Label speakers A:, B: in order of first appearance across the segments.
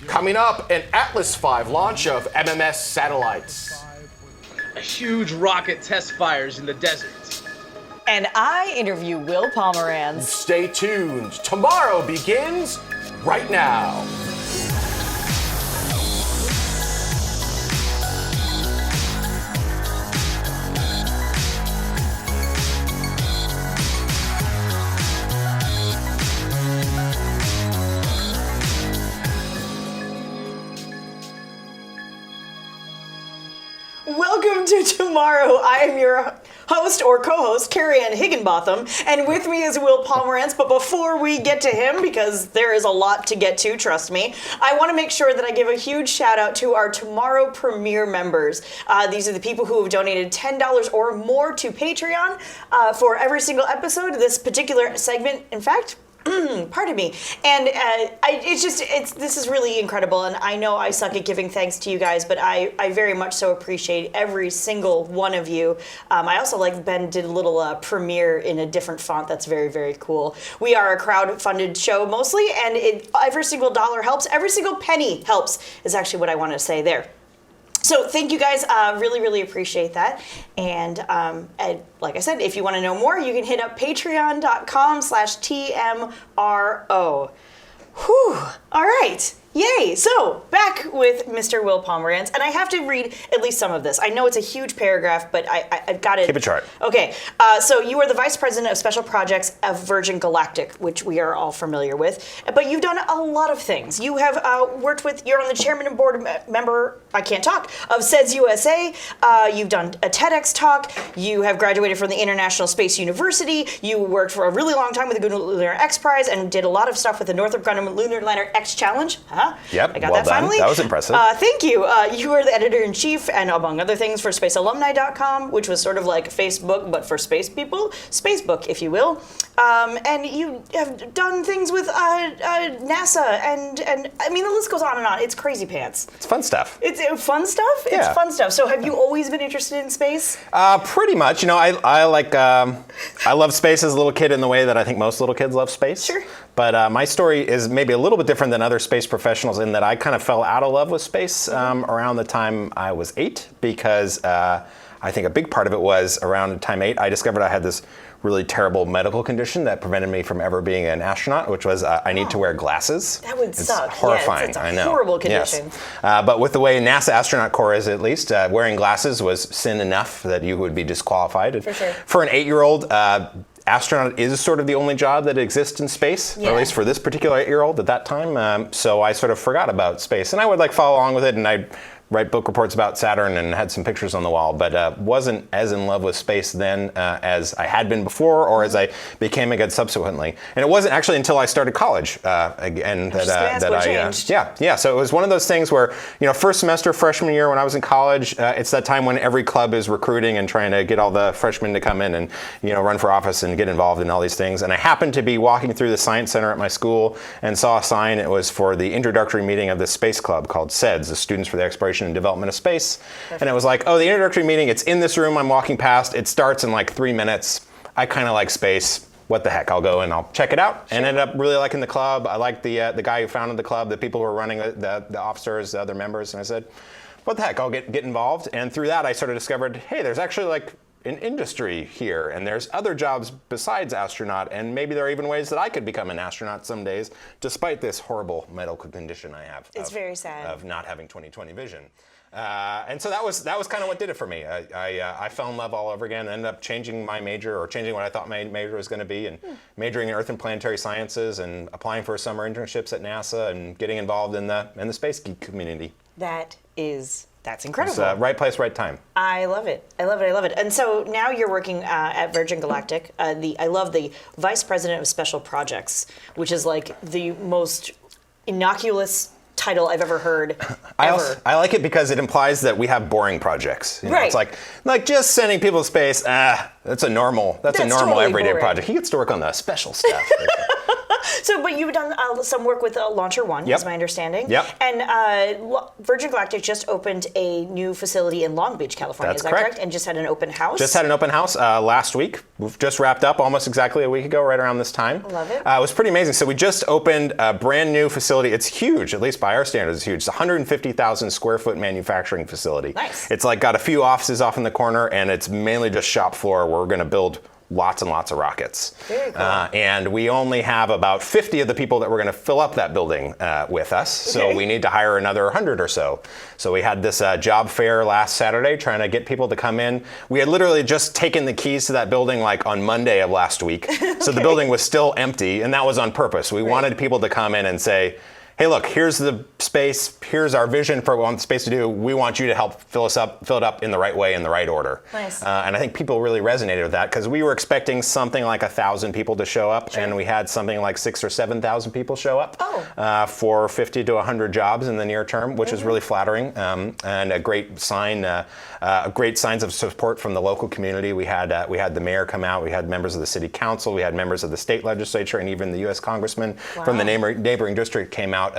A: Coming up, an Atlas V launch of MMS satellites.
B: A huge rocket test fires in the desert.
C: And I interview Will Pomerantz.
A: Stay tuned. Tomorrow begins right now.
C: Welcome to Tomorrow. I am your host or co-host, Carrie Ann Higginbotham, and with me is Will Pomerantz. But before we get to him, because there is a lot to get to, trust me, I want to make sure that I give a huge shout out to our Tomorrow Premier members. These are the people who have donated $10 or more to Patreon for every single episode. This particular segment, in fact, pardon me. And this is really incredible. And I know I suck at giving thanks to you guys, but I very much so appreciate every single one of you. I also like Ben did a little premiere in a different font. That's very, very cool. We are a crowd-funded show mostly, and every single dollar helps. Every single penny helps is actually what I want to say there. So thank you guys, really, really appreciate that. And like I said, if you want to know more, you can hit up patreon.com/TMRO. Whew, all right. Yay! So, back with Mr. Will Pomerantz, and I have to read at least some of this. I know it's a huge paragraph, but I've got it.
A: Keep it short.
C: Okay, so you are the Vice President of Special Projects of Virgin Galactic, which we are all familiar with, but you've done a lot of things. You have worked with, you're on the chairman and board member, I can't talk, of SEDS USA. You've done a TEDx talk. You have graduated from the International Space University. You worked for a really long time with the Goodwin Lunar X Prize and did a lot of stuff with the Northrop Grumman Lunar Lander X Challenge.
A: Yep,
C: I got
A: well
C: that finally.
A: That was impressive.
C: Thank you. You were the editor-in-chief, and among other things, for SpaceAlumni.com, which was sort of like Facebook, but for space people. Spacebook, if you will. And you have done things with NASA, and I mean, the list goes on and on. It's crazy pants.
A: It's fun stuff.
C: It's fun stuff?
A: Yeah.
C: It's fun stuff. So have you always been interested in space?
A: Pretty much. You know, I love space as a little kid in the way that I think most little kids love space.
C: Sure.
A: But my story is maybe a little bit different than other space professionals in that I kind of fell out of love with space around the time I was 8, because I think a big part of it was around time 8, I discovered I had this really terrible medical condition that prevented me from ever being an astronaut, which was I need to wear glasses.
C: That would suck.
A: It's horrifying.
C: It's a
A: I know.
C: horrible condition.
A: Yes. But with the way NASA astronaut corps is, at least, wearing glasses was sin enough that you would be disqualified.
C: For sure.
A: For an 8-year-old, astronaut is sort of the only job that exists in space, or at least for this particular 8-year-old at that time. So I sort of forgot about space, and I would follow along with it, and I'd write book reports about Saturn and had some pictures on the wall, but wasn't as in love with space then as I had been before, or as I became again subsequently. And it wasn't actually until I started college again that I
C: changed.
A: Yeah. So it was one of those things where, first semester freshman year when I was in college, it's that time when every club is recruiting and trying to get all the freshmen to come in and run for office and get involved in all these things. And I happened to be walking through the science center at my school and saw a sign. It was for the introductory meeting of the space club called SEDS, the Students for the Exploration and Development of Space. Perfect. And it was like, oh, the introductory meeting, it's in this room I'm walking past. It starts in 3 minutes. I kind of like space. What the heck, I'll go and I'll check it out. Sure. And ended up really liking the club. I liked the guy who founded the club, the people who were running the officers, the other members. And I said, what the heck, I'll get involved. And through that, I sort of discovered, hey, there's actually an industry here, and there's other jobs besides astronaut, and maybe there are even ways that I could become an astronaut some days, despite this horrible medical condition I have.
C: It's very sad.
A: Of not having 20/20 vision. And so that was kind of what did it for me. I fell in love all over again, ended up changing my major, or changing what I thought my major was going to be, and majoring in Earth and Planetary Sciences, and applying for summer internships at NASA, and getting involved in the space geek community.
C: That's incredible.
A: It's right place, right time.
C: I love it. I love it. And so now you're working at Virgin Galactic. I love the Vice President of Special Projects, which is the most innocuous title I've ever heard.
A: I like it because it implies that we have boring projects.
C: Right.
A: It's like just sending people to space. That's a normal
C: totally
A: everyday
C: boring.
A: project. He gets to work on the special stuff.
C: So, but you've done some work with LauncherOne,
A: Yep.
C: is my understanding.
A: Yep.
C: And Virgin Galactic just opened a new facility in Long Beach, California.
A: That's
C: is that
A: correct.
C: And just had an open house.
A: Just had an open house last week. We've just wrapped up almost exactly a week ago, right around this time.
C: Love it.
A: It was pretty amazing. So we just opened a brand new facility. It's huge, at least by our standards, it's huge. It's a 150,000 square foot manufacturing facility.
C: Nice.
A: It's like got a few offices off in the corner, and it's mainly just shop floor where we're going to build lots and lots of rockets.
C: Very cool.
A: And we only have about 50 of the people that we're going to fill up that building with us. So
C: Okay.
A: we need to hire another 100 or so. So we had this job fair last Saturday trying to get people to come in. We had literally just taken the keys to that building like on Monday of last week. So the building was still empty, and that was on purpose. We wanted people to come in and say, hey, look, here's the space, here's our vision for what we want the space to do. We want you to help fill it up in the right way, in the right order.
C: Nice.
A: And I think people really resonated with that because we were expecting something like 1,000 people to show up, and we had something like 6,000 or 7,000 people show up for 50 to 100 jobs in the near term, which is really flattering and a great sign, great signs of support from the local community. We had the mayor come out, we had members of the city council, we had members of the state legislature, and even the U.S. congressman from the neighboring district came out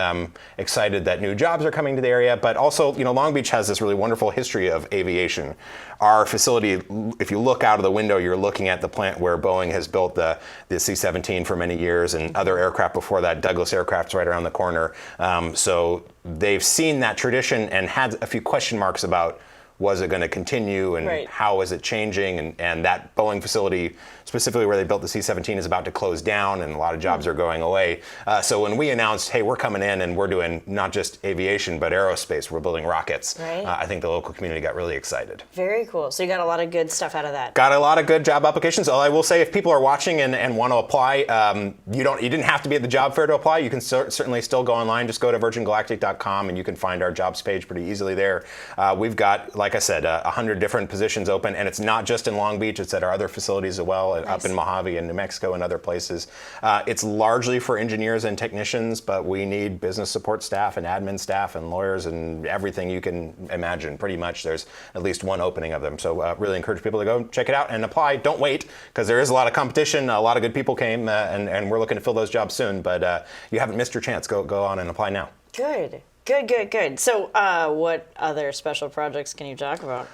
A: excited that new jobs are coming to the area. But also, Long Beach has this really wonderful history of aviation. Our facility, if you look out of the window, you're looking at the plant where Boeing has built the C-17 for many years, and other aircraft before that. Douglas Aircraft's right around the corner. So they've seen that tradition and had a few question marks about, was it going to continue, and how is it changing? And that Boeing facility, specifically where they built the C-17, is about to close down, and a lot of jobs are going away. So when we announced, hey, we're coming in and we're doing not just aviation, but aerospace, we're building rockets, I think the local community got really excited.
C: Very cool. So you got a lot of good stuff out of that.
A: Got a lot of good job applications. I will say, if people are watching and want to apply, you didn't have to be at the job fair to apply. You can certainly still go online. Just go to virgingalactic.com and you can find our jobs page pretty easily there. We've got, like I said, 100 different positions open, and it's not just in Long Beach, it's at our other facilities as well, up in Mojave and New Mexico and other places. It's largely for engineers and technicians, but we need business support staff and admin staff and lawyers and everything you can imagine. Pretty much there's at least one opening of them. So really encourage people to go check it out and apply. Don't wait, because there is a lot of competition. A lot of good people came, and we're looking to fill those jobs soon, but you haven't missed your chance. Go on and apply now.
C: Good. So what other special projects can you talk about?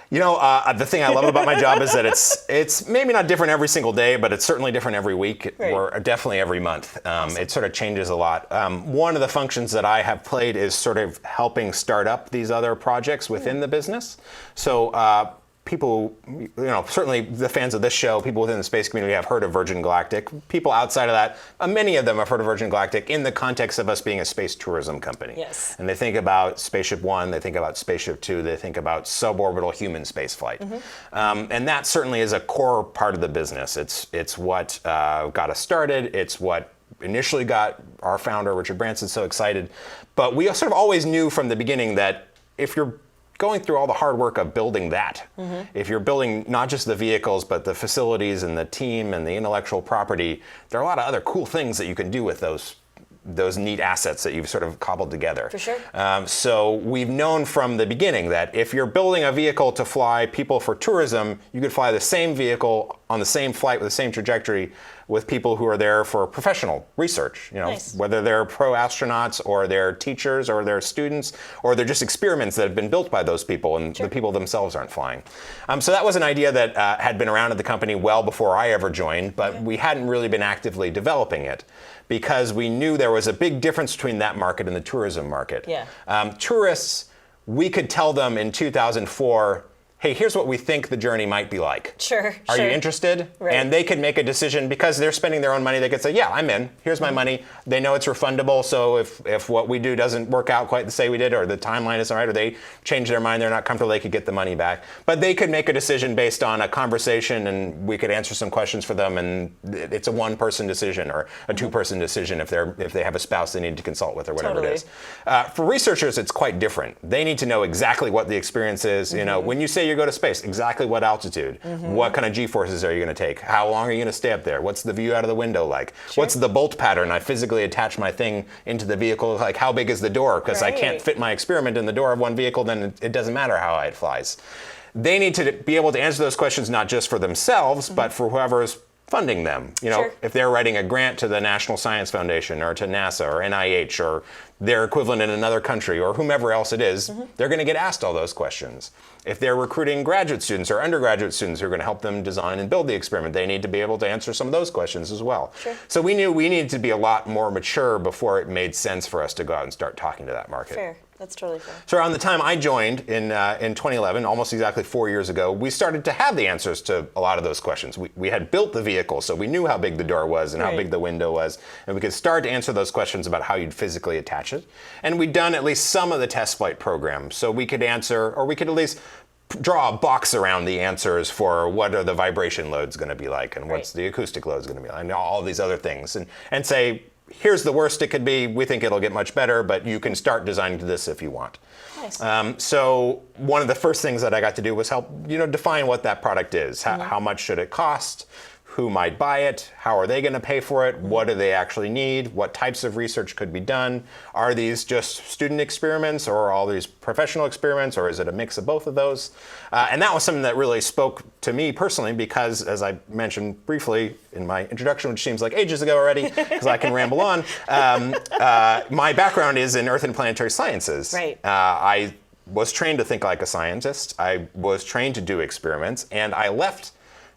A: The thing I love about my job is that it's maybe not different every single day, but it's certainly different every week, or definitely every month. Awesome. It sort of changes a lot. One of the functions that I have played is sort of helping start up these other projects within the business. So people, certainly the fans of this show, people within the space community have heard of Virgin Galactic. People outside of that, many of them have heard of Virgin Galactic in the context of us being a space tourism company.
C: Yes.
A: And they think about Spaceship One, they think about Spaceship Two, they think about suborbital human spaceflight. And that certainly is a core part of the business. It's what got us started. It's what initially got our founder, Richard Branson, so excited. But we sort of always knew from the beginning that if you're going through all the hard work of building that, if you're building not just the vehicles, but the facilities and the team and the intellectual property, there are a lot of other cool things that you can do with those neat assets that you've sort of cobbled together.
C: For sure.
A: So we've known from the beginning that if you're building a vehicle to fly people for tourism, you could fly the same vehicle on the same flight with the same trajectory with people who are there for professional research,
C: Nice.
A: Whether they're pro astronauts or they're teachers or they're students or they're just experiments that have been built by those people, and the people themselves aren't flying. So that was an idea that had been around at the company well before I ever joined, but we hadn't really been actively developing it because we knew there was a big difference between that market and the tourism market. Tourists, we could tell them in 2004, hey, here's what we think the journey might be like.
C: Sure.
A: Are you interested?
C: Right.
A: And they could make a decision because they're spending their own money. They could say, yeah, I'm in. Here's my money. They know it's refundable. So if what we do doesn't work out quite the way we did, or the timeline isn't right, or they change their mind, they're not comfortable, they could get the money back. But they could make a decision based on a conversation, and we could answer some questions for them. And it's a one-person decision or a two-person decision if they have a spouse they need to consult with or whatever it is. For researchers, it's quite different. They need to know exactly what the experience is. When you say you go to space, exactly what altitude, what kind of G-forces are you going to take, how long are you going to stay up there, what's the view out of the window like, what's the bolt pattern, I physically attach my thing into the vehicle, like how big is the door, because I can't fit my experiment in the door of one vehicle, then it doesn't matter how high it flies. they need to be able to answer those questions not just for themselves, but for whoever is funding them. You know,
C: Sure.
A: if they're writing a grant to the National Science Foundation or to NASA or NIH or their equivalent in another country or whomever else it is, they're going to get asked all those questions. If they're recruiting graduate students or undergraduate students who are going to help them design and build the experiment, they need to be able to answer some of those questions as well.
C: Sure.
A: So we knew we needed to be a lot more mature before it made sense for us to go out and start talking to that market.
C: Fair. That's totally fair.
A: So around the time I joined in 2011, almost exactly 4 years ago, we started to have the answers to a lot of those questions. We had built the vehicle, so we knew how big the door was and how
C: Right.
A: big the window was, and we could start to answer those questions about how you'd physically attach it. And we'd done at least some of the test flight program, so we could answer, or we could at least draw a box around the answers for what are the vibration loads going to be like, and what's
C: Right.
A: the acoustic loads going to be like, and all these other things, and say, here's the worst it could be. We think it'll get much better, but you can start designing to this if you want.
C: Nice.
A: So one of the first things that I got to do was help, define what that product is. How much should it cost? Who might buy it? How are they going to pay for it? What do they actually need? What types of research could be done? Are these just student experiments, or are all these professional experiments, or is it a mix of both of those? And that was something that really spoke to me personally because, as I mentioned briefly in my introduction, which seems like ages ago already, because I can ramble on, my background is in Earth and planetary sciences.
C: Right.
A: I was trained to think like a scientist. I was trained to do experiments, and I left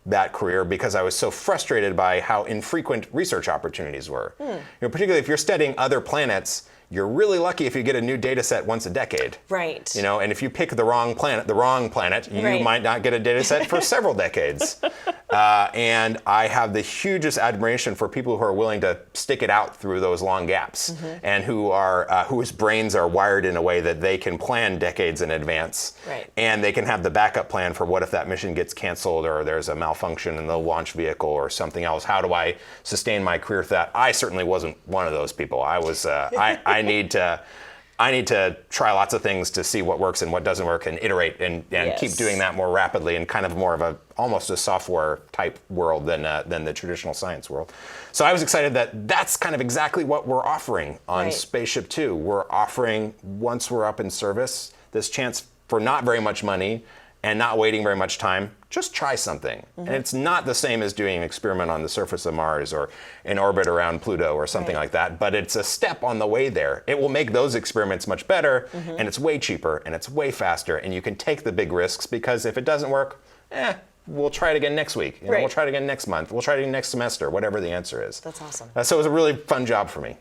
A: that career because I was so frustrated by how infrequent research opportunities were. Particularly if you're studying other planets, you're really lucky if you get a new data set once a decade.
C: Right.
A: And if you pick the wrong planet, you
C: Right.
A: might not get a data set for several decades. And I have the hugest admiration for people who are willing to stick it out through those long gaps, and whose brains are wired in a way that they can plan decades in advance.
C: Right.
A: And they can have the backup plan for what if that mission gets canceled or there's a malfunction in the launch vehicle or something else. How do I sustain my career with that? I certainly wasn't one of those people. I was. I need to try lots of things to see what works and what doesn't work, and iterate and
C: Yes.
A: keep doing that more rapidly in kind of more of almost a software type world than the traditional science world. So I was excited that that's kind of exactly what we're offering on
C: Right.
A: Spaceship Two. We're offering, once we're up in service, this chance for not very much money and not waiting very much time, just try something. And it's not the same as doing an experiment on the surface of Mars or in orbit around Pluto or something
C: Right.
A: like that, but it's a step on the way there. It will make those experiments much better, and it's way cheaper, and it's way faster, and you can take the big risks, because if it doesn't work, we'll try it again next week.
C: Right.
A: We'll try it again next month. We'll try it again next semester, whatever the answer is.
C: That's awesome.
A: So it was a really fun job for me.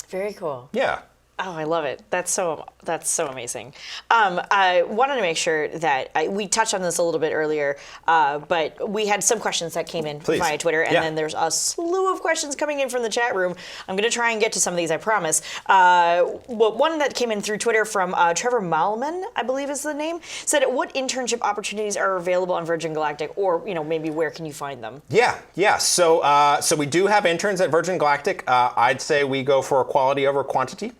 C: Very cool.
A: Yeah.
C: Oh, I love it. That's so amazing. I wanted to make sure that we touched on this a little bit earlier, but we had some questions that came in
A: Please.
C: via Twitter, and
A: Yeah.
C: then there's a slew of questions coming in from the chat room. I'm going to try and get to some of these, I promise. One that came in through Twitter from Trevor Malman, I believe is the name, said, "What internship opportunities are available on Virgin Galactic, or maybe where can you find them?"
A: Yeah. So we do have interns at Virgin Galactic. I'd say we go for quality over quantity.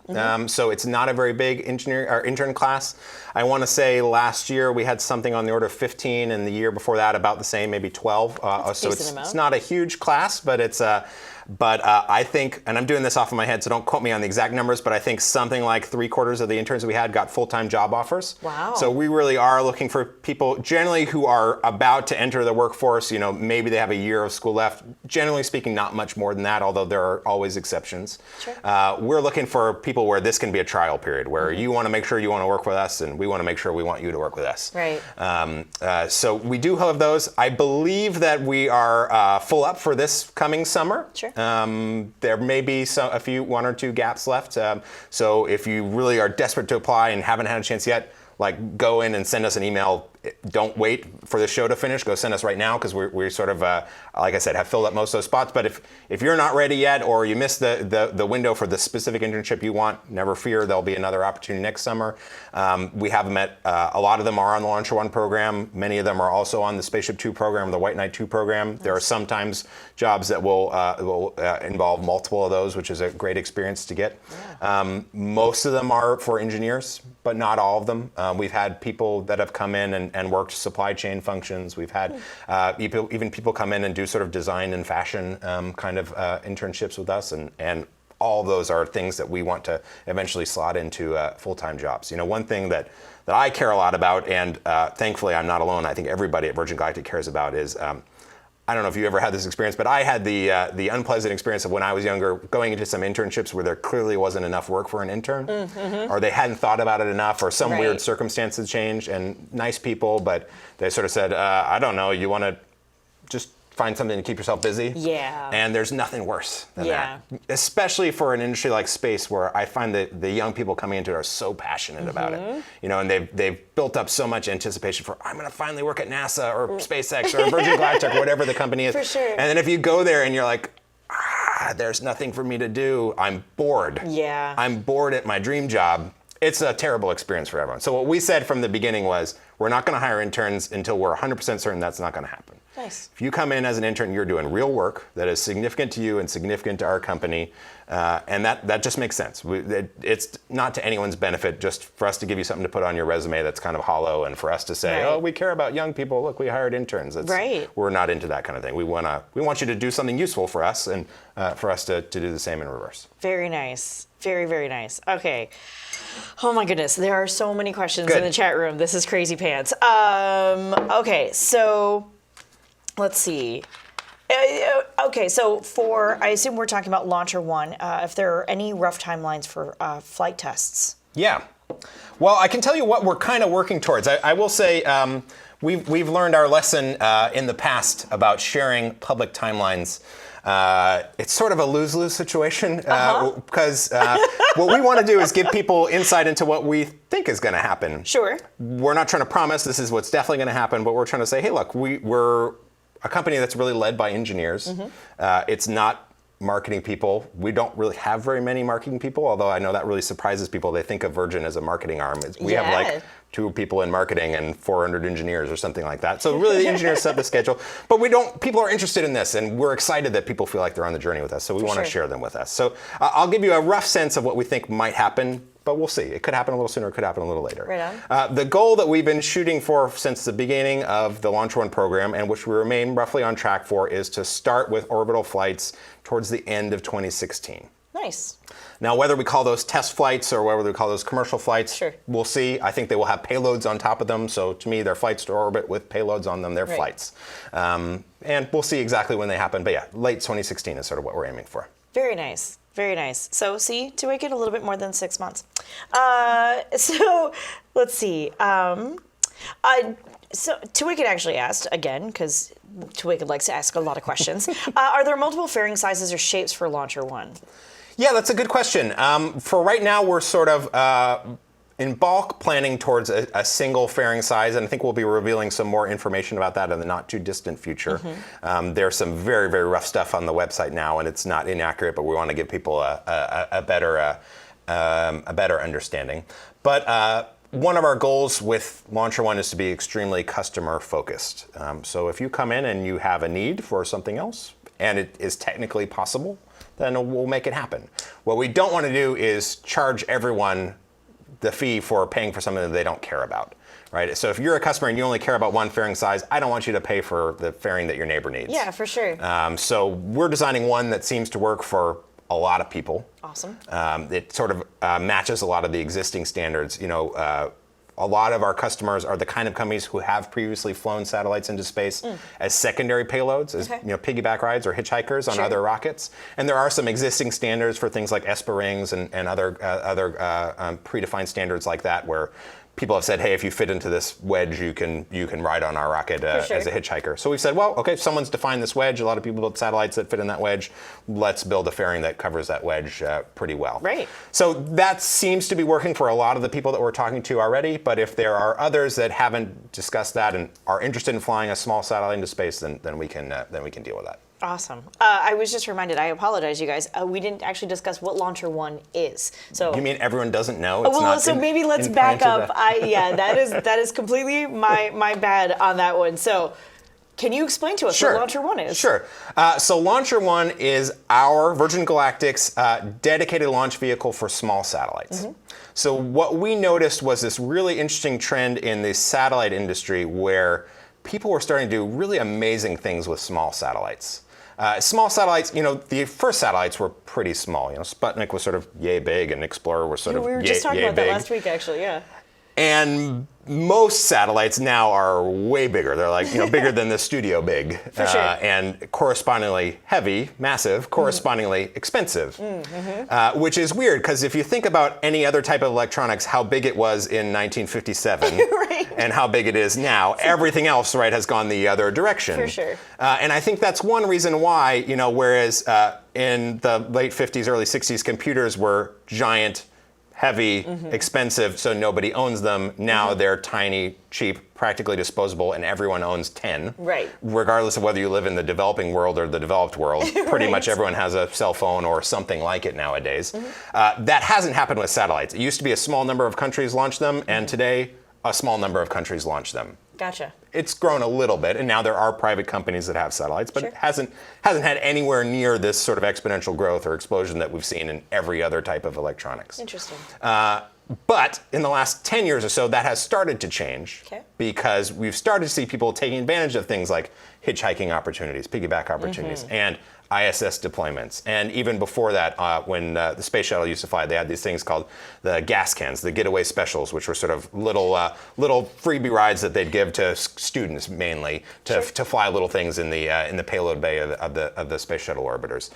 A: So it's not a very big intern class. I want to say last year we had something on the order of 15, and the year before that about the same, maybe 12. So it's not a huge class, but it's I think, and I'm doing this off of my head, so don't quote me on the exact numbers, but I think something like 3/4 of the interns we had got full-time job offers.
C: Wow.
A: So we really are looking for people generally who are about to enter the workforce. Maybe they have a year of school left. Generally speaking, not much more than that, although there are always exceptions.
C: Sure.
A: We're looking for people where this can be a trial period, where you want to make sure you want to work with us, and we want to make sure we want you to work with us.
C: Right.
A: So we do have those. I believe that we are full up for this coming summer.
C: Sure.
A: There may be one or two gaps left. So if you really are desperate to apply and haven't had a chance yet, go in and send us an email. Don't wait for the show to finish. Go send us right now, because we're sort of, like I said, have filled up most of those spots. But if you're not ready yet, or you missed the window for the specific internship you want, never fear. There'll be another opportunity next summer. We have them at, a lot of them are on the LauncherOne program. Many of them are also on the Spaceship Two program, the White Knight 2 program. There are sometimes jobs that will involve multiple of those, which is a great experience to get.
C: Yeah.
A: Most of them are for engineers, but not all of them. We've had people that have come in and worked supply chain functions. We've had even people come in and do sort of design and fashion kind of internships with us, and all those are things that we want to eventually slot into full-time jobs. One thing that I care a lot about, and thankfully I'm not alone, I think everybody at Virgin Galactic cares about, is I don't know if you ever had this experience, but I had the unpleasant experience of when I was younger going into some internships where there clearly wasn't enough work for an intern, or they hadn't thought about it enough, or some weird circumstances changed, and nice people, but they sort of said, I don't know, you want to just find something to keep yourself busy?
C: Yeah.
A: And there's nothing worse than that. Especially for an industry like space, where I find that the young people coming into it are so passionate about it. And they've built up so much anticipation for, I'm going to finally work at NASA or SpaceX or Virgin Galactic or whatever the company is.
C: For sure.
A: And then if you go there and you're like, there's nothing for me to do, I'm bored.
C: Yeah.
A: I'm bored at my dream job. It's a terrible experience for everyone. So what we said from the beginning was, we're not going to hire interns until we're 100% certain that's not going to happen.
C: Nice.
A: If you come in as an intern, you're doing real work that is significant to you and significant to our company, and that just makes sense. It's not to anyone's benefit just for us to give you something to put on your resume that's kind of hollow, and for us to say, oh, we care about young people. Look, we hired interns. We're not into that kind of thing. We want you to do something useful for us, and for us to do the same in reverse.
C: Very nice. Very, very nice. Okay. Oh my goodness, there are so many questions in the chat room. This is crazy pants. Okay, so let's see. Okay, so I assume we're talking about LauncherOne. If there are any rough timelines for flight tests?
A: Yeah. Well, I can tell you what we're kind of working towards. I will say we've learned our lesson in the past about sharing public timelines. It's sort of a lose-lose situation because what we want to do is give people insight into what we think is going to happen.
C: Sure.
A: We're not trying to promise this is what's definitely going to happen, but we're trying to say, hey, look, we're a company that's really led by engineers. It's not marketing people. We don't really have very many marketing people, although I know that really surprises people. They think of Virgin as a marketing arm. We have like 2 people in marketing and 400 engineers or something like that. So really the engineers set the schedule. But people are interested in this, and we're excited that people feel like they're on the journey with us. So we want to share them with us. So I'll give you a rough sense of what we think might happen, but we'll see. It could happen a little sooner, it could happen a little later.
C: Right on.
A: The goal that we've been shooting for since the beginning of the LauncherOne program, and which we remain roughly on track for, is to start with orbital flights towards the end of 2016.
C: Nice.
A: Now, whether we call those test flights or whether we call those commercial flights, we'll see. I think they will have payloads on top of them. So to me, they're flights to orbit with payloads on them. They're flights. And we'll see exactly when they happen. But yeah, late 2016 is sort of what we're aiming for.
C: Very nice. Very nice. So see, to make it a little bit more than 6 months. So let's see. So Twicked actually asked, again, because Twicked likes to ask a lot of questions, are there multiple fairing sizes or shapes for LauncherOne?
A: Yeah, that's a good question. For right now, we're sort of in bulk planning towards a single fairing size, and I think we'll be revealing some more information about that in the not too distant future. There's some very, very rough stuff on the website now, and it's not inaccurate, but we want to give people a better understanding. But one of our goals with LauncherOne is to be extremely customer focused. So if you come in and you have a need for something else, and it is technically possible, then we'll make it happen. What we don't want to do is charge everyone the fee for paying for something that they don't care about, right? So if you're a customer and you only care about one fairing size, I don't want you to pay for the fairing that your neighbor needs.
C: Yeah, for sure.
A: So we're designing one that seems to work for a lot of people.
C: Awesome.
A: It sort of matches a lot of the existing standards. A lot of our customers are the kind of companies who have previously flown satellites into space as secondary payloads, as piggyback rides or hitchhikers on other rockets. And there are some existing standards for things like ESPA rings and other predefined standards like that, where people have said, hey, if you fit into this wedge, you can ride on our rocket as a hitchhiker. So we've said, well, okay, someone's defined this wedge. A lot of people build satellites that fit in that wedge. Let's build a fairing that covers that wedge pretty well.
C: Right.
A: So that seems to be working for a lot of the people that we're talking to already. But if there are others that haven't discussed that and are interested in flying a small satellite into space, then we can deal with that.
C: Awesome. I was just reminded, I apologize, you guys, we didn't actually discuss what LauncherOne is. So
A: you mean everyone doesn't know?
C: Maybe let's back up. That is completely my bad on that one. So can you explain to us what LauncherOne is?
A: Sure. So LauncherOne is our Virgin Galactic's dedicated launch vehicle for small satellites. So what we noticed was this really interesting trend in the satellite industry where people were starting to do really amazing things with small satellites. Small satellites, the first satellites were pretty small. Sputnik was sort of yay big, and Explorer was sort of
C: We were
A: yay,
C: just talking
A: yay
C: about
A: big.
C: that last week, actually, yeah.
A: And most satellites now are way bigger. They're like, bigger than the studio big.
C: For sure.
A: And correspondingly heavy, massive, correspondingly expensive. Which is weird, because if you think about any other type of electronics, how big it was in 1957
C: Right.
A: and how big it is now, everything else, right, has gone the other direction.
C: For sure.
A: And I think that's one reason why, whereas in the late 50s, early 60s, computers were giant, heavy, expensive, so nobody owns them. Now they're tiny, cheap, practically disposable, and everyone owns 10.
C: Right.
A: Regardless of whether you live in the developing world or the developed world, pretty much everyone has a cell phone or something like it nowadays. That hasn't happened with satellites. It used to be a small number of countries launched them, and today a small number of countries launch them.
C: Gotcha.
A: It's grown a little bit, and now there are private companies that have satellites, but
C: Sure.
A: it hasn't had anywhere near this sort of exponential growth or explosion that we've seen in every other type of electronics.
C: Interesting.
A: But in the last 10 years or so, that has started to change
C: Okay.
A: because we've started to see people taking advantage of things like hitchhiking opportunities, piggyback opportunities, and ISS deployments. And even before that, when the space shuttle used to fly, they had these things called the gas cans, the getaway specials, which were sort of little freebie rides that they'd give to students mainly to fly little things in the payload bay of the space shuttle orbiters.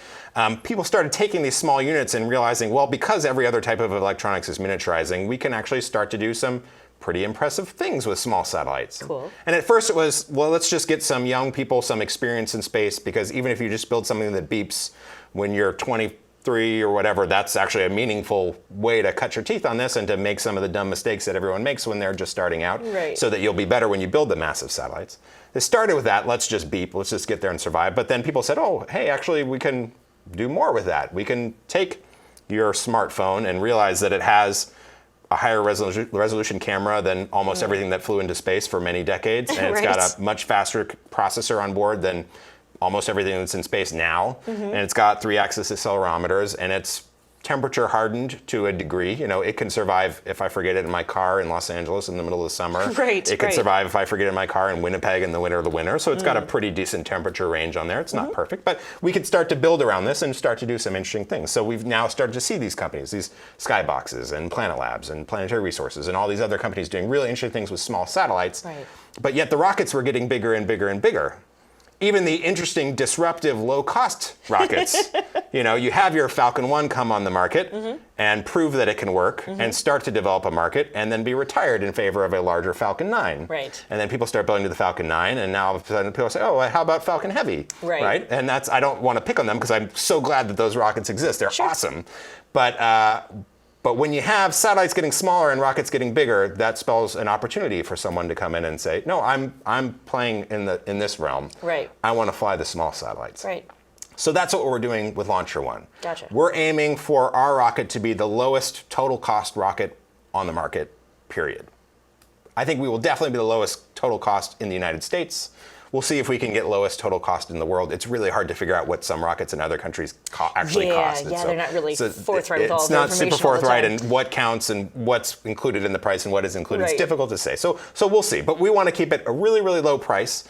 A: People started taking these small units and realizing, well, because every other type of electronics is miniaturizing, we can actually start to do some pretty impressive things with small satellites.
C: Cool.
A: And at first it was, well, let's just get some young people some experience in space, because even if you just build something that beeps when you're 23 or whatever, that's actually a meaningful way to cut your teeth on this and to make some of the dumb mistakes that everyone makes when they're just starting out,
C: Right.
A: so that you'll be better when you build the massive satellites. It started with that, let's just beep, let's just get there and survive. But then people said, oh, hey, actually we can do more with that. We can take your smartphone and realize that it has a higher resolution camera than almost everything that flew into space for many decades, and it's got a much faster processor on board than almost everything that's in space now, and it's got 3-axis accelerometers, and it's temperature hardened to a degree. It can survive if I forget it in my car in Los Angeles in the middle of the summer.
C: Right,
A: it can
C: right.
A: survive if I forget it in my car in Winnipeg in the winter of the winter. So it's got a pretty decent temperature range on there. It's not perfect, but we could start to build around this and start to do some interesting things. So we've now started to see these companies, these Skyboxes and Planet Labs and Planetary Resources and all these other companies doing really interesting things with small satellites.
C: Right.
A: But yet the rockets were getting bigger and bigger and bigger. Even the interesting, disruptive, low-cost rockets. You have your Falcon 1 come on the market and prove that it can work and start to develop a market and then be retired in favor of a larger Falcon 9.
C: Right.
A: And then people start building to the Falcon 9, and now all of a sudden people say, oh, well, how about Falcon Heavy?
C: Right.
A: And I don't want to pick on them because I'm so glad that those rockets exist. They're awesome. But when you have satellites getting smaller and rockets getting bigger, that spells an opportunity for someone to come in and say, no, I'm playing in this realm.
C: Right.
A: I want to fly the small satellites.
C: Right.
A: So that's what we're doing with LauncherOne.
C: Gotcha.
A: We're aiming for our rocket to be the lowest total cost rocket on the market, period. I think we will definitely be the lowest total cost in the United States. We'll see if we can get lowest total cost in the world. It's really hard to figure out what some rockets in other countries actually cost.
C: Yeah, they're not really forthright with all
A: It's
C: the
A: not
C: information
A: super
C: all the
A: forthright,
C: time.
A: and what counts and what's included in the price and what is included.
C: Right.
A: It's difficult to say. So we'll see. But we want to keep it a really, really low price,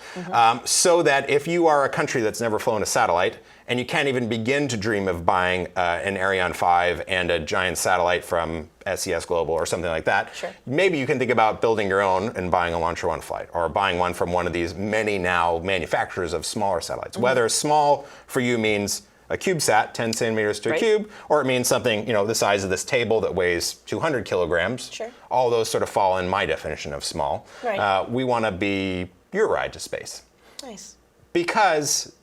A: so that if you are a country that's never flown a satellite and you can't even begin to dream of buying an Ariane 5 and a giant satellite from SES Global or something like that,
C: Sure.
A: maybe you can think about building your own and buying a LauncherOne flight, or buying one from one of these many now manufacturers of smaller satellites. Whether small for you means a CubeSat, 10 centimeters to a
C: Right.
A: cube, or it means something the size of this table that weighs 200 kilograms.
C: Sure.
A: All those sort of fall in my definition of small.
C: Right.
A: We want to be your ride to space,
C: Nice.
A: because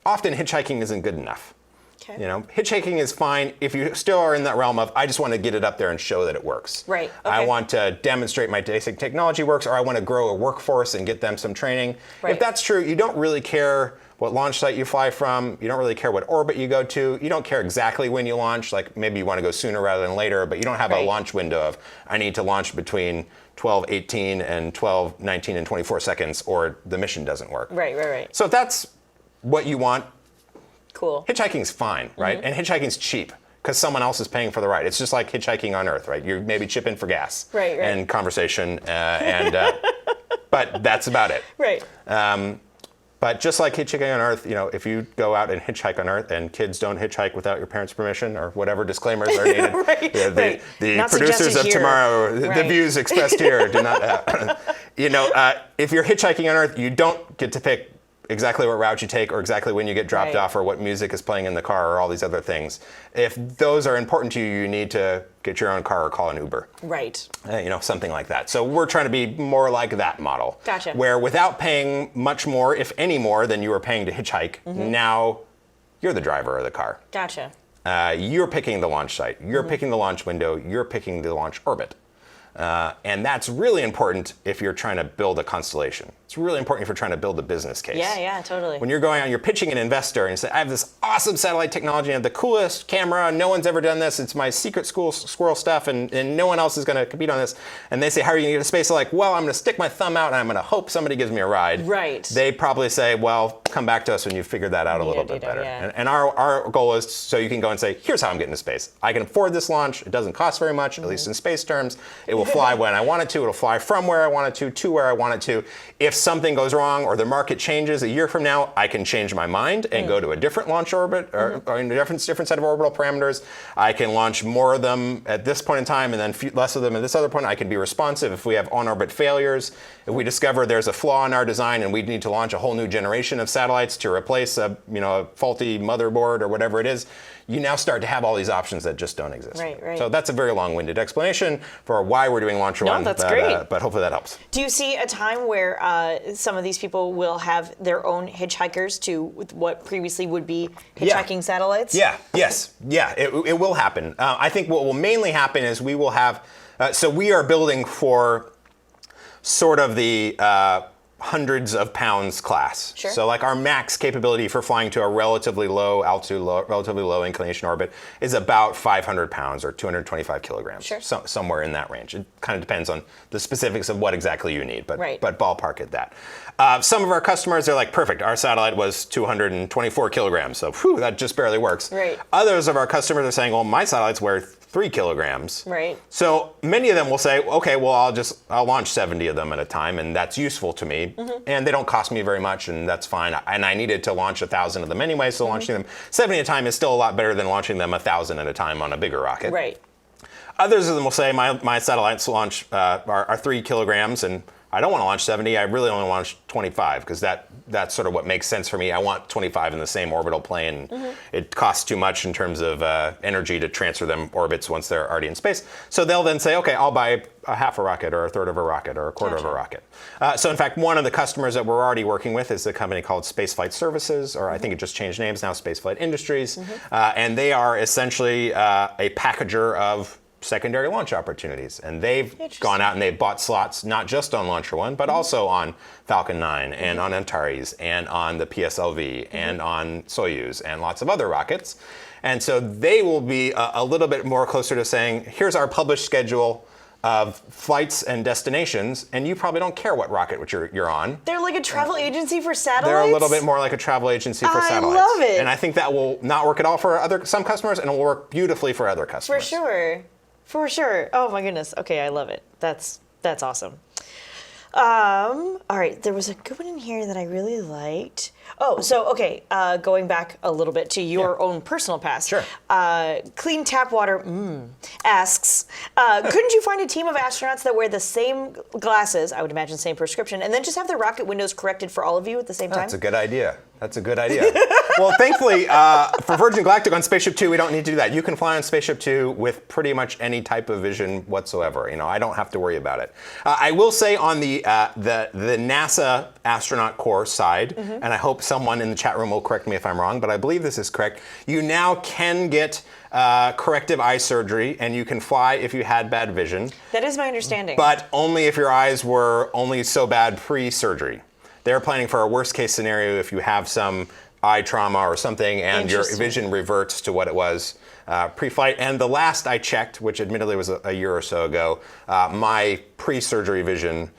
A: often hitchhiking isn't good enough.
C: Okay.
A: Hitchhiking is fine if you still are in that realm of, I just want to get it up there and show that it works.
C: Right,
A: I
C: okay.
A: want to demonstrate my basic technology works, or I want to grow a workforce and get them some training.
C: Right.
A: If that's true, you don't really care what launch site you fly from. You don't really care what orbit you go to. You don't care exactly when you launch. Like maybe you want to go sooner rather than later, but you don't have a
C: Right.
A: launch window of, I need to launch between 12:18 and 12:19 and 24 seconds or the mission doesn't work.
C: Right.
A: So if that's what you want,
C: Cool.
A: hitchhiking's fine, right? And hitchhiking's cheap because someone else is paying for the ride. It's just like hitchhiking on Earth, right? You maybe chip in for gas
C: Right.
A: and conversation, but that's about it.
C: Right.
A: But just like hitchhiking on Earth, if you go out and hitchhike on Earth, and kids don't hitchhike without your parents' permission, or whatever disclaimers are needed,
C: right.
A: the
C: Not
A: producers of
C: suggested here.
A: tomorrow, the
C: Right.
A: views expressed here do not. If you're hitchhiking on Earth, you don't get to pick exactly what route you take, or exactly when you get dropped
C: Right.
A: off, or what music is playing in the car, or all these other things. If those are important to you, you need to get your own car or call an Uber.
C: Right.
A: Something like that. So we're trying to be more like that model.
C: Gotcha.
A: Where without paying much more, if any more, than you were paying to hitchhike, now you're the driver of the car.
C: Gotcha.
A: You're picking the launch site. You're picking the launch window. You're picking the launch orbit. And that's really important if you're trying to build a constellation. It's really important if you're trying to build a business case.
C: Yeah, totally.
A: When you're going out, you're pitching an investor and you say, I have this awesome satellite technology, I have the coolest camera, no one's ever done this, it's my secret squirrel stuff, and no one else is going to compete on this. And they say, how are you going to get to space? They're like, well, I'm going to stick my thumb out and I'm going to hope somebody gives me a ride.
C: Right.
A: They probably say, well, come back to us when you've figured that out a little bit better.
C: Yeah.
A: And our goal is so you can go and say, here's how I'm getting to space. I can afford this launch. It doesn't cost very much, at least in space terms. It will fly when I want it to. It'll fly from where I want it to where I want it to. If something goes wrong or the market changes a year from now, I can change my mind and go to a different launch orbit or in a different set of orbital parameters. I can launch more of them at this point in time and then less of them at this other point. I can be responsive if we have on-orbit failures. If we discover there's a flaw in our design and we need to launch a whole new generation of satellites to replace a faulty motherboard or whatever it is, you now start to have all these options that just don't exist.
C: Right.
A: So that's a very long-winded explanation for why we're doing LauncherOne.
C: No, that's great.
A: But hopefully that helps.
C: Do you see a time where some of these people will have their own hitchhikers to what previously would be hitchhiking satellites?
A: It will happen. I think what will mainly happen is we will have, so we are building for sort of the hundreds of pounds class.
C: Sure.
A: So like our max capability for flying to a relatively low altitude, relatively low inclination orbit is about 500 pounds or 225 kilograms.
C: Sure.
A: Somewhere in that range. It kind of depends on the specifics of what exactly you need, but ballpark at that. Some of our customers are like, perfect, our satellite was 224 kilograms, so that just barely works.
C: Right.
A: Others of our customers are saying, well, my satellite's worth 3 kilograms.
C: Right.
A: So many of them will say, okay, well, I'll launch 70 of them at a time, and that's useful to me, and they don't cost me very much, and that's fine. And I needed to launch 1,000 of them anyway, so launching them 70 at a time is still a lot better than launching them 1,000 at a time on a bigger rocket.
C: Right.
A: Others of them will say, my satellites launch are 3 kilograms, and I don't want to launch 70. I really only launch 25 because that's sort of what makes sense for me. I want 25 in the same orbital plane. It costs too much in terms of energy to transfer them orbits once they're already in space. So they'll then say, okay, I'll buy a half a rocket or a third of a rocket or a quarter of a rocket. So in fact, one of the customers that we're already working with is a company called Spaceflight Services, or I think it just changed names now, Spaceflight Industries. And they are essentially a packager of secondary launch opportunities. And they've gone out and they've bought slots, not just on LauncherOne, but also on Falcon 9 and on Antares and on the PSLV and on Soyuz and lots of other rockets. And so they will be a little bit more closer to saying, here's our published schedule of flights and destinations, and you probably don't care what rocket which you're on.
C: They're like a travel agency for satellites?
A: They're a little bit more like a travel agency for satellites.
C: I love it.
A: And I think that will not work at all for some customers, and it will work beautifully for other customers.
C: For sure. Oh my goodness. Okay, I love it. That's awesome. All right, there was a good one in here that I really liked. Oh, so okay, going back a little bit to your own personal past.
A: Sure.
C: Clean Tap Water asks, couldn't you find a team of astronauts that wear the same glasses, I would imagine same prescription, and then just have their rocket windows corrected for all of you at the same time?
A: That's a good idea. Well, thankfully, for Virgin Galactic on Spaceship Two, we don't need to do that. You can fly on Spaceship Two with pretty much any type of vision whatsoever. I don't have to worry about it. I will say on the NASA astronaut corps side, and I hope someone in the chat room will correct me if I'm wrong, but I believe this is correct. You now can get corrective eye surgery, and you can fly if you had bad vision.
C: That is my understanding.
A: But only if your eyes were only so bad pre-surgery. They're planning for a worst case scenario if you have some eye trauma or something and your vision reverts to what it was pre-flight. And the last I checked, which admittedly was a year or so ago, my pre-surgery vision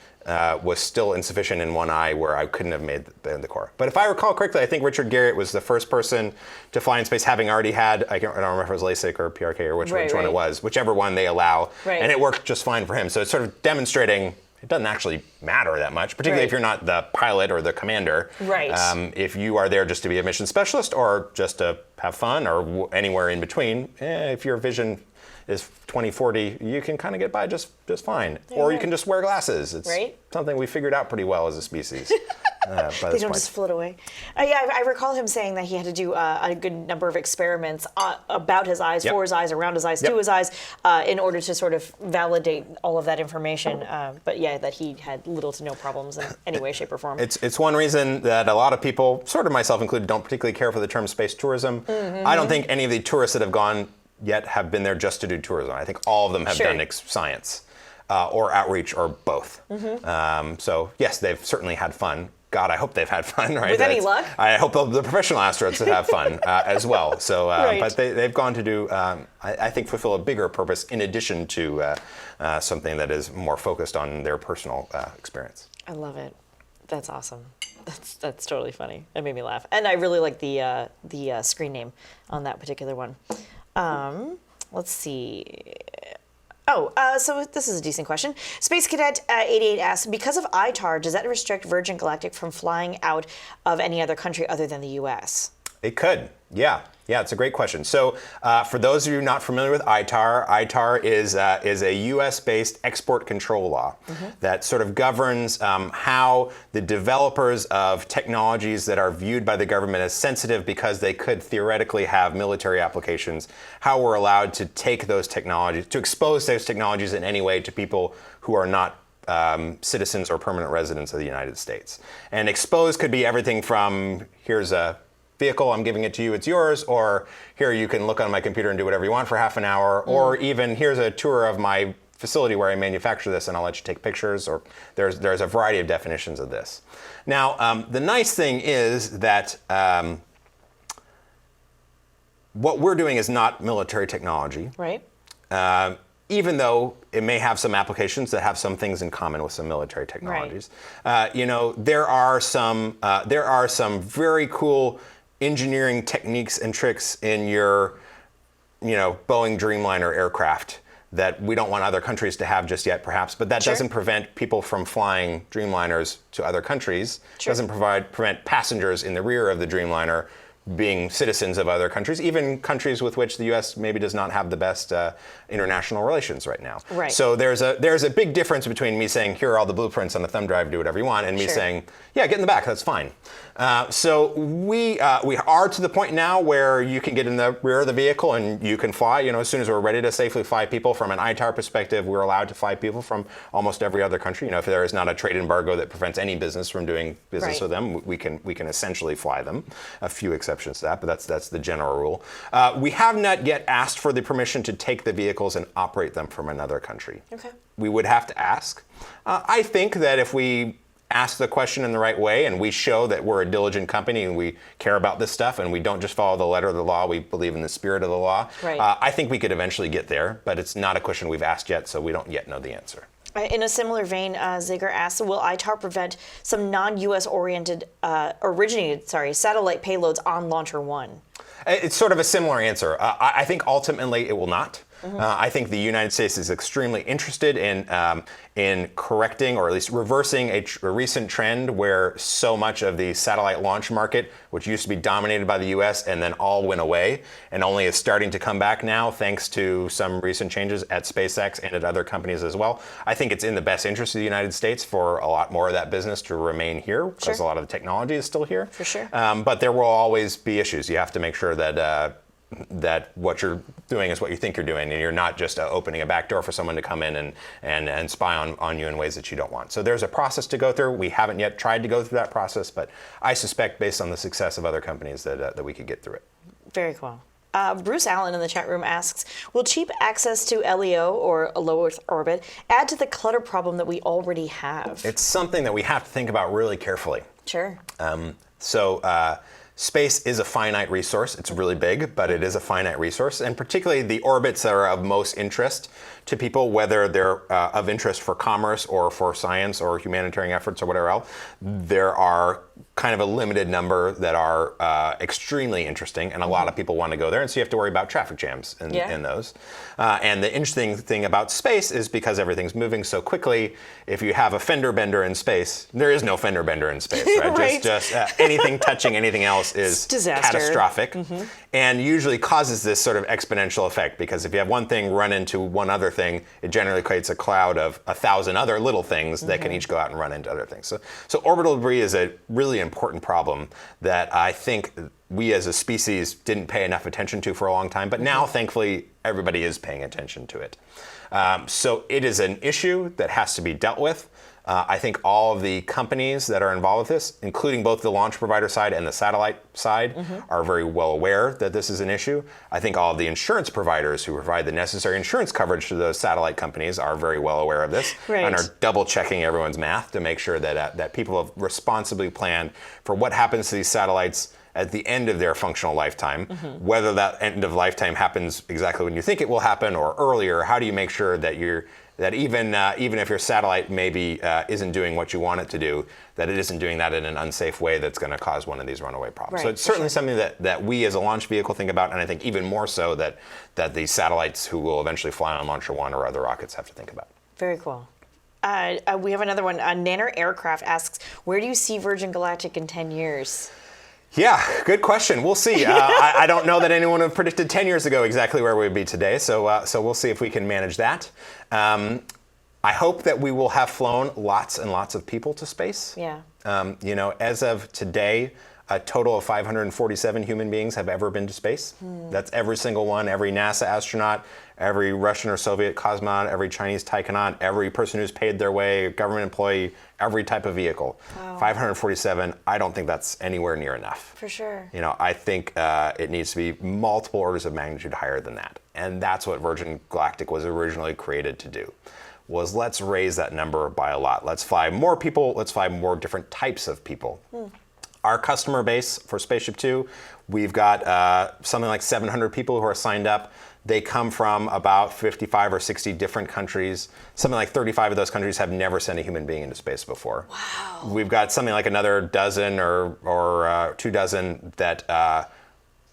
A: was still insufficient in one eye where I couldn't have made the core. But if I recall correctly, I think Richard Garrett was the first person to fly in space having already had, I don't remember if it was LASIK or PRK or which one it was, whichever one they allow.
C: Right.
A: And it worked just fine for him. So it's sort of demonstrating it doesn't actually matter that much, particularly if you're not the pilot or the commander.
C: Right.
A: If you are there just to be a mission specialist or just to have fun or anywhere in between, if your vision is 20/40, you can kind of get by just fine. Or you can just wear glasses. It's something we figured out pretty well as a species.
C: They don't just float away. I recall him saying that he had to do a good number of experiments about his eyes, for his eyes, around his eyes, to his eyes, in order to sort of validate all of that information. But yeah, that he had little to no problems in any way, shape, or form.
A: It's one reason that a lot of people, sort of myself included, don't particularly care for the term space tourism. I don't think any of the tourists that have gone yet have been there just to do tourism. I think all of them have done science or outreach or both. So yes, they've certainly had fun. God, I hope they've had fun, right?
C: With any luck?
A: I hope the professional astronauts have fun as well. So, but they've gone to do, I think, fulfill a bigger purpose in addition to something that is more focused on their personal experience.
C: I love it. That's awesome. That's totally funny. It made me laugh, and I really like the screen name on that particular one. Let's see. So this is a decent question. Space Cadet 88 asks, because of ITAR, does that restrict Virgin Galactic from flying out of any other country other than the U.S.?
A: It could, yeah. Yeah, it's a great question. So for those of you not familiar with ITAR, ITAR is a US-based export control law that sort of governs how the developers of technologies that are viewed by the government as sensitive because they could theoretically have military applications, how we're allowed to take those technologies, to expose those technologies in any way to people who are not citizens or permanent residents of the United States. And expose could be everything from, here's a vehicle, I'm giving it to you, it's yours, or here you can look on my computer and do whatever you want for half an hour, or even here's a tour of my facility where I manufacture this and I'll let you take pictures, or there's a variety of definitions of this. Now, the nice thing is that what we're doing is not military technology.
C: Right.
A: Even though it may have some applications that have some things in common with some military technologies. There are some very cool engineering techniques and tricks in your, Boeing Dreamliner aircraft that we don't want other countries to have just yet, perhaps. But that doesn't prevent people from flying Dreamliners to other countries. Doesn't prevent passengers in the rear of the Dreamliner being citizens of other countries, even countries with which the U.S. maybe does not have the best international relations right now.
C: Right.
A: So there's a big difference between me saying, here are all the blueprints on the thumb drive, do whatever you want, and me saying, yeah, get in the back, that's fine. So we are to the point now where you can get in the rear of the vehicle and you can fly. As soon as we're ready to safely fly people from an ITAR perspective, we're allowed to fly people from almost every other country. If there is not a trade embargo that prevents any business from doing business with them, we can essentially fly them. A few exceptions to that, but that's the general rule. We have not yet asked for the permission to take the vehicles and operate them from another country. Okay. We would have to ask. I think that if we ask the question in the right way and we show that we're a diligent company and we care about this stuff and we don't just follow the letter of the law, we believe in the spirit of the law, I think we could eventually get there, but it's not a question we've asked yet, so we don't yet know the answer.
C: In a similar vein, Ziegler asks, will ITAR prevent some non-US originated satellite payloads on LauncherOne?
A: It's sort of a similar answer. I think ultimately it will not. I think the United States is extremely interested in correcting or at least reversing a recent trend where so much of the satellite launch market, which used to be dominated by the US and then all went away and only is starting to come back now thanks to some recent changes at SpaceX and at other companies as well. I think it's in the best interest of the United States for a lot more of that business to remain here because a lot of the technology is still here. For sure. But there will always be issues. You have to make sure that what you're doing is what you think you're doing, and you're not just opening a back door for someone to come in and spy on you in ways that you don't want. So there's a process to go through. We haven't yet tried to go through that process, but I suspect based on the success of other companies that we could get through it.
C: Very cool. Bruce Allen in the chat room asks, will cheap access to LEO or a low Earth orbit add to the clutter problem that we already have?
A: It's something that we have to think about really carefully.
C: Sure.
A: Space is a finite resource. It's really big, but it is a finite resource. And particularly the orbits that are of most interest to people, whether they're of interest for commerce or for science or humanitarian efforts or whatever else, there are kind of a limited number that are extremely interesting, and a lot of people want to go there, and so you have to worry about traffic jams in those. And the interesting thing about space is because everything's moving so quickly, if you have a fender bender in space, there is no fender bender in space, right?
C: Right.
A: Just anything touching anything else is catastrophic, and usually causes this sort of exponential effect, because if you have one thing run into one other thing, it generally creates a cloud of 1,000 other little things that can each go out and run into other things. So orbital debris is a really important problem that I think we as a species didn't pay enough attention to for a long time, but now thankfully everybody is paying attention to it. So it is an issue that has to be dealt with. I think all of the companies that are involved with this, including both the launch provider side and the satellite side, are very well aware that this is an issue. I think all of the insurance providers who provide the necessary insurance coverage to those satellite companies are very well aware of this, and are double checking everyone's math to make sure that people have responsibly planned for what happens to these satellites at the end of their functional lifetime. Whether that end of lifetime happens exactly when you think it will happen or earlier, how do you make sure that even if your satellite maybe isn't doing what you want it to do, that it isn't doing that in an unsafe way that's going to cause one of these runaway problems. So it's certainly something that we as a launch vehicle think about, and I think even more so that the satellites who will eventually fly on LauncherOne or other rockets have to think about.
C: Very cool. We have another one. Nanner Aircraft asks, where do you see Virgin Galactic in 10 years?
A: Yeah, good question. We'll see. I don't know that anyone would have predicted 10 years ago exactly where we'd be today, so we'll see if we can manage that. I hope that we will have flown lots and lots of people to space.
C: Yeah.
A: As of today, a total of 547 human beings have ever been to space. That's every single one, every NASA astronaut, every Russian or Soviet cosmonaut, every Chinese taikonaut, every person who's paid their way, government employee, every type of vehicle. Wow. 547, I don't think that's anywhere near enough.
C: For sure.
A: I think it needs to be multiple orders of magnitude higher than that. And that's what Virgin Galactic was originally created to do, was let's raise that number by a lot. Let's fly more people, let's fly more different types of people. Our customer base for Spaceship Two, we've got something like 700 people who are signed up. They come from about 55 or 60 different countries. Something like 35 of those countries have never sent a human being into space before.
C: Wow.
A: We've got something like another dozen or 2 dozen that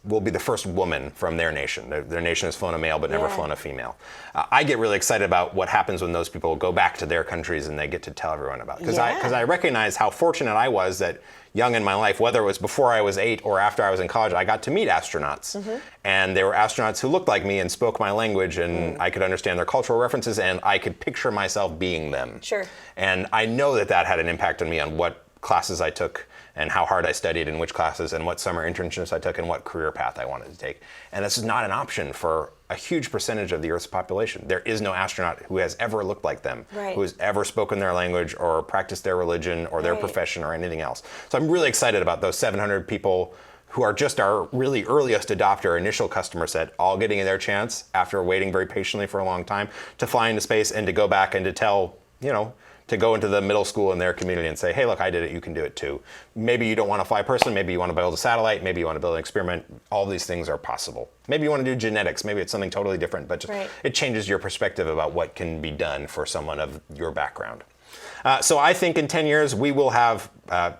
A: will be the first woman from their nation. Their nation has flown a male but never flown a female. I get really excited about what happens when those people go back to their countries and they get to tell everyone about it. Because I recognize how fortunate I was that young in my life, whether it was before I was 8 or after I was in college, I got to meet astronauts. And they were astronauts who looked like me and spoke my language, and I could understand their cultural references, and I could picture myself being them.
C: Sure.
A: And I know that had an impact on me on what classes I took and how hard I studied in which classes and what summer internships I took and what career path I wanted to take. And this is not an option for a huge percentage of the Earth's population. There is no astronaut who has ever looked like them, who has ever spoken their language or practiced their religion or their profession or anything else. So I'm really excited about those 700 people who are just our really earliest adopter, initial customer set, all getting their chance after waiting very patiently for a long time to fly into space and to go back and to tell, to go into the middle school in their community and say, hey, look, I did it, you can do it too. Maybe you don't want to fly a person, maybe you want to build a satellite, maybe you want to build an experiment. All these things are possible. Maybe you want to do genetics, maybe it's something totally different, but it changes your perspective about what can be done for someone of your background. So I think in 10 years, we will have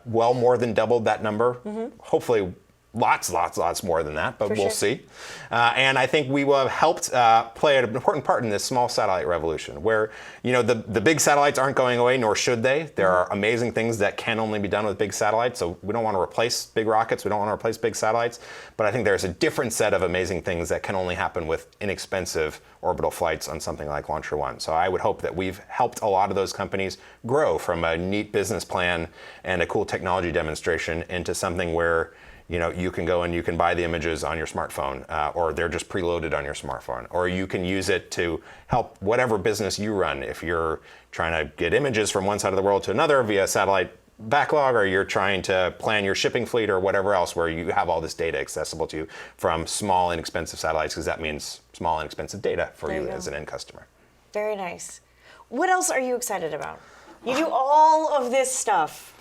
A: well more than doubled that number. Hopefully lots more than that, but we'll see. And I think we will have helped play an important part in this small satellite revolution, where the big satellites aren't going away, nor should they. There are amazing things that can only be done with big satellites, so we don't want to replace big rockets, we don't want to replace big satellites, but I think there's a different set of amazing things that can only happen with inexpensive orbital flights on something like LauncherOne. So I would hope that we've helped a lot of those companies grow from a neat business plan and a cool technology demonstration into something where you can go and you can buy the images on your smartphone, or they're just preloaded on your smartphone, or you can use it to help whatever business you run. If you're trying to get images from one side of the world to another via satellite backlog, or you're trying to plan your shipping fleet or whatever else, where you have all this data accessible to you from small, inexpensive satellites, because that means small, inexpensive data for you as an end customer.
C: Very nice. What else are you excited about? You do all of this stuff.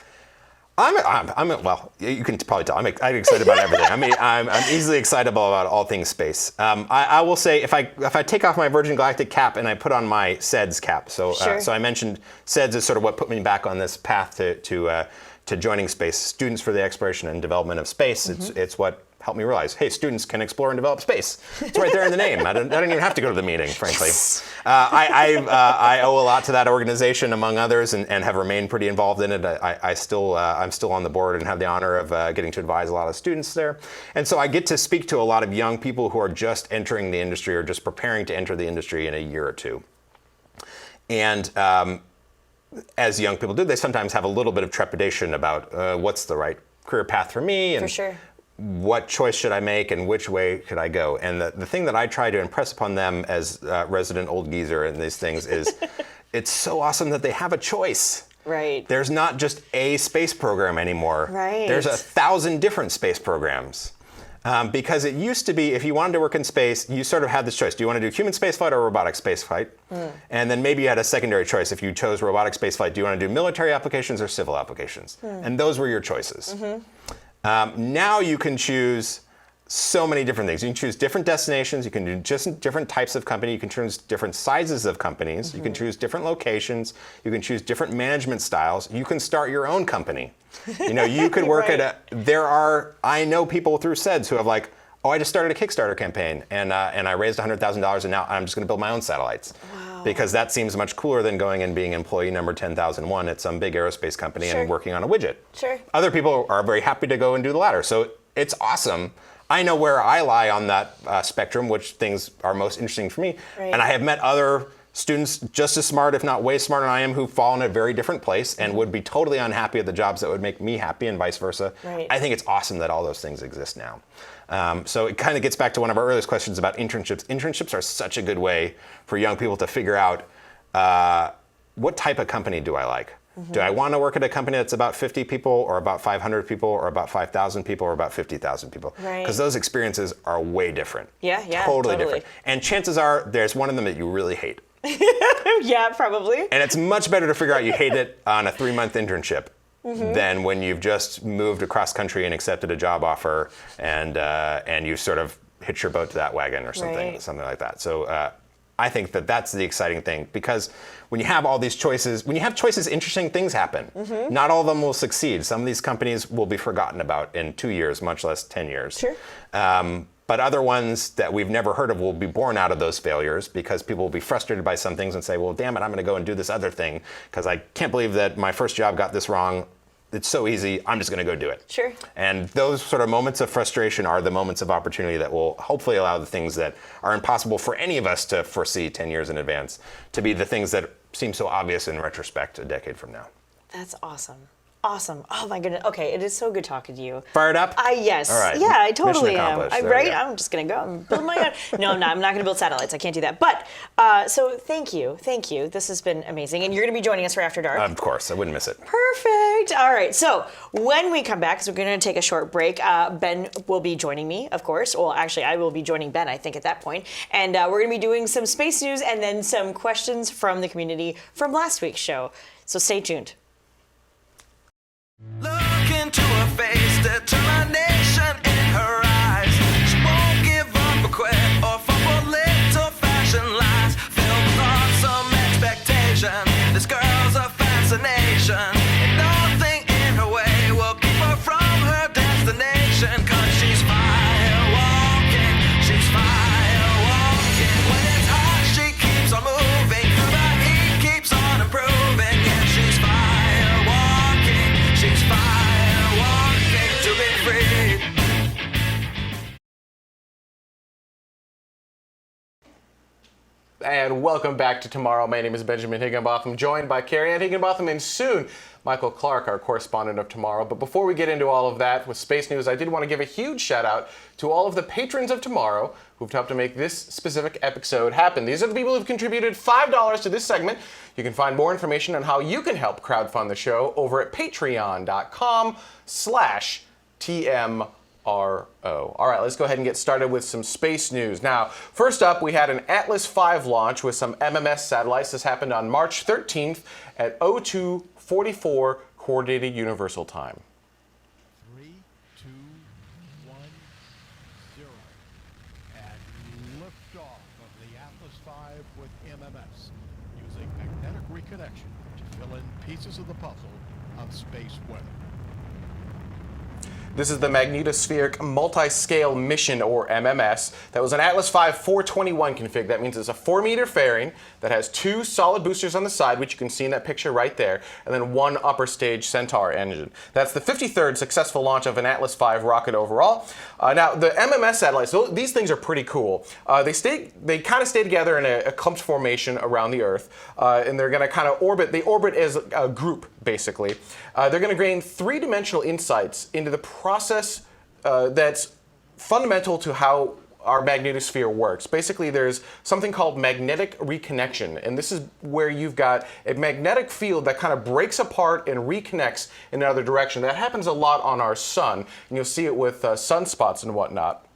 A: Well, you can probably tell. I'm excited about everything. I mean, I'm easily excitable about all things space. I will say, if I take off my Virgin Galactic cap and I put on my SEDS cap, so I mentioned SEDS is sort of what put me back on this path to joining space. Students for the Exploration and Development of Space. It's what helped me realize, hey, students can explore and develop space. It's right there in the name. I don't even have to go to the meeting, frankly. I owe a lot to that organization, among others, and have remained pretty involved in it. I'm still on the board and have the honor of getting to advise a lot of students there. And so I get to speak to a lot of young people who are just entering the industry or just preparing to enter the industry in a year or two. And as young people do, they sometimes have a little bit of trepidation about what's the right career path for me. And
C: for sure.
A: What choice should I make and which way should I go? And the thing that I try to impress upon them as resident old geezer in these things is it's so awesome that they have a choice.
C: Right.
A: There's not just a space program anymore.
C: Right.
A: There's 1,000 different space programs. Because it used to be, if you wanted to work in space, you sort of had this choice. Do you want to do human spaceflight or robotic spaceflight? And then maybe you had a secondary choice. If you chose robotic spaceflight, do you want to do military applications or civil applications? And those were your choices. Now you can choose so many different things. You can choose different destinations. You can do just different types of company. You can choose different sizes of companies. You can choose different locations. You can choose different management styles. You can start your own company. You could work at I know people through SEDS who have like, oh, I just started a Kickstarter campaign and I raised $100,000 and now I'm just going to build my own satellites. Wow. Because that seems much cooler than going and being employee number 10,001 at some big aerospace company and working on a widget.
C: Sure.
A: Other people are very happy to go and do the latter. So it's awesome. I know where I lie on that spectrum, which things are most interesting for me. Right. And I have met other students just as smart, if not way smarter than I am, who fall in a very different place and would be totally unhappy at the jobs that would make me happy and vice versa. Right. I think it's awesome that all those things exist now. So it kind of gets back to one of our earliest questions about internships. Internships are such a good way for young people to figure out what type of company do I like? Do I want to work at a company that's about 50 people or about 500 people or about 5,000 people or about 50,000 people? Because those experiences are way different.
C: Yeah,
A: totally different. And chances are there's one of them that you really hate.
C: Yeah, probably.
A: And it's much better to figure out you hate it on a 3-month internship than when you've just moved across country and accepted a job offer and you sort of hitch your boat to that wagon or something like that. So I think that that's the exciting thing, because when you have all these choices, interesting things happen. Not all of them will succeed. Some of these companies will be forgotten about in 2 years, much less 10 years.
C: Sure.
A: But other ones that we've never heard of will be born out of those failures, because people will be frustrated by some things and say, well, damn it, I'm going to go and do this other thing because I can't believe that my first job got this wrong. It's so easy, I'm just going to go do it.
C: Sure.
A: And those sort of moments of frustration are the moments of opportunity that will hopefully allow the things that are impossible for any of us to foresee 10 years in advance to be the things that seem so obvious in retrospect a decade from now.
C: That's awesome. Awesome. Oh my goodness. Okay, it is so good talking to you.
A: Fired up?
C: Yes.
A: All right.
C: Yeah, I totally am.
A: Right?
C: I'm just gonna go and build my own. No, I'm not. I'm not gonna build satellites. I can't do that. But so thank you. This has been amazing. And you're gonna be joining us for After Dark.
A: Of course, I wouldn't miss it.
C: Perfect. All right. So when we come back, because we're gonna take a short break, Ben will be joining me, of course. Well, actually, I will be joining Ben, I think, at that point. And we're gonna be doing some space news and then some questions from the community from last week's show. So stay tuned.
D: Look into her face, determination in her eyes. She won't give up or quit or fall for little fashion lies. Filled with awesome expectation, this girl's a fascination. And nothing in her way will keep her from her destination. 'Cause she's fire walking, she's fire walking. When it's hot, she keeps on moving, through the heat keeps on improving. Yeah, she's fire walking, she's fire walking to be free.
E: And welcome back to Tomorrow. My name is Benjamin Higginbotham, joined by Carrie Ann Higginbotham and soon Michael Clark, our correspondent of Tomorrow. But before we get into all of that with space news, I did want to give a huge shout out to all of the patrons of Tomorrow who've helped to make this specific episode happen. These are the people who've contributed $5 to this segment. You can find more information on how you can help crowdfund the show over at patreon.com/TMRO. All right, let's go ahead and get started with some space news. Now, first up, we had an Atlas V launch with some MMS satellites. This happened on March 13th at 02:44 Coordinated Universal Time.
F: 3, 2, 1, 0. And liftoff of the Atlas V with MMS, using magnetic reconnection to fill in pieces of the puzzle of space weather.
E: This is the Magnetospheric Multi-Scale Mission, or MMS, that was an Atlas V 421 config. That means it's a 4-meter fairing that has 2 solid boosters on the side, which you can see in that picture right there, and then 1 upper stage Centaur engine. That's the 53rd successful launch of an Atlas V rocket overall. Now, the MMS satellites, these things are pretty cool. They kind of stay together in a clumped formation around the Earth, and they're going to kind of orbit. They orbit as a group, basically. They're going to gain 3-dimensional insights into the process that's fundamental to how our magnetosphere works. Basically, there's something called magnetic reconnection, and this is where you've got a magnetic field that kind of breaks apart and reconnects in another direction. That happens a lot on our sun, and you'll see it with sunspots and whatnot.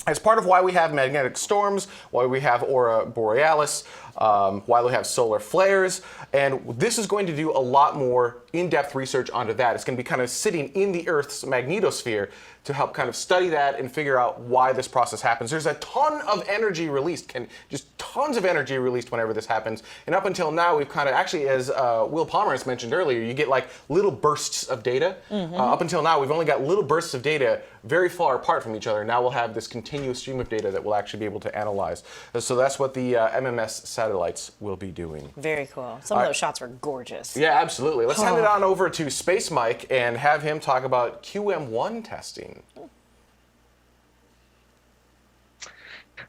E: As part of why we have magnetic storms, why we have aurora borealis, why we have solar flares, and this is going to do a lot more in-depth research onto that. It's going to be kind of sitting in the Earth's magnetosphere to help kind of study that and figure out why this process happens. There's a ton of energy released, just tons of energy released whenever this happens. And up until now, we've kind of actually, as Will Pomerantz mentioned earlier, you get like little bursts of data. Up until now, we've only got little bursts of data very far apart from each other. Now we'll have this continuous stream of data that we'll actually be able to analyze. So that's what the MMS satellites will be doing.
C: Very cool. Some of those shots were gorgeous.
E: Yeah, absolutely. Let's hand it on over to Space Mike and have him talk about QM1 testing.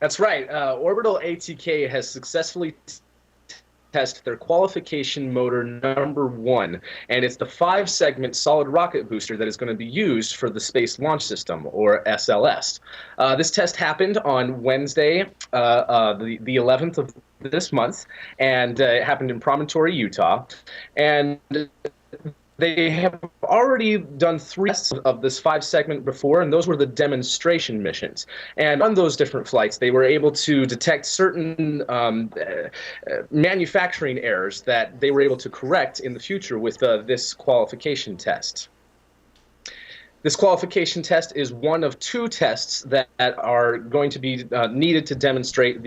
B: That's right. Orbital ATK has successfully tested their qualification motor number 1, and it's the 5-segment solid rocket booster that is going to be used for the Space Launch System, or SLS. This test happened on Wednesday, the 11th of this month, and it happened in Promontory, Utah. And they have already done 3 tests of this 5-segment before, and those were the demonstration missions. And on those different flights, they were able to detect certain manufacturing errors that they were able to correct in the future with this qualification test. This qualification test is one of 2 tests that are going to be needed to demonstrate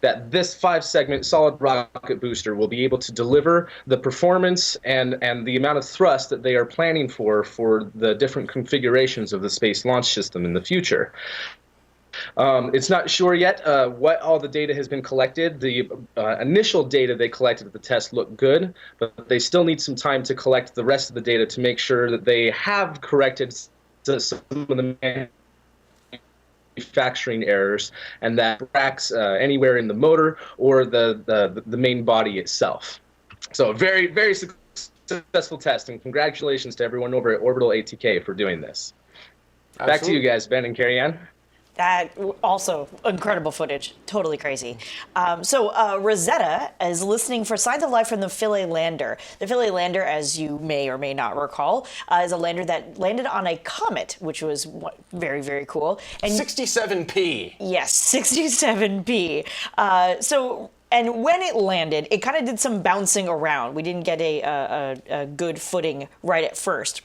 B: that this 5-segment solid rocket booster will be able to deliver the performance and the amount of thrust that they are planning for the different configurations of the Space Launch System in the future. It's not sure yet what all the data has been collected. The initial data they collected at the test looked good, but they still need some time to collect the rest of the data to make sure that they have corrected some of the manufacturing errors, and that cracks anywhere in the motor or the main body itself. So very, very successful test, and congratulations to everyone over at Orbital ATK for doing this.
E: Absolutely.
B: Back to you guys, Ben and Carrie-Ann.
C: That also incredible footage, totally crazy. So Rosetta is listening for signs of life from the Philae lander. The Philae lander, as you may or may not recall, is a lander that landed on a comet, which was very, very cool. And
E: 67P.
C: yes, 67P. And when it landed, it kind of did some bouncing around. We didn't get a good footing right at first.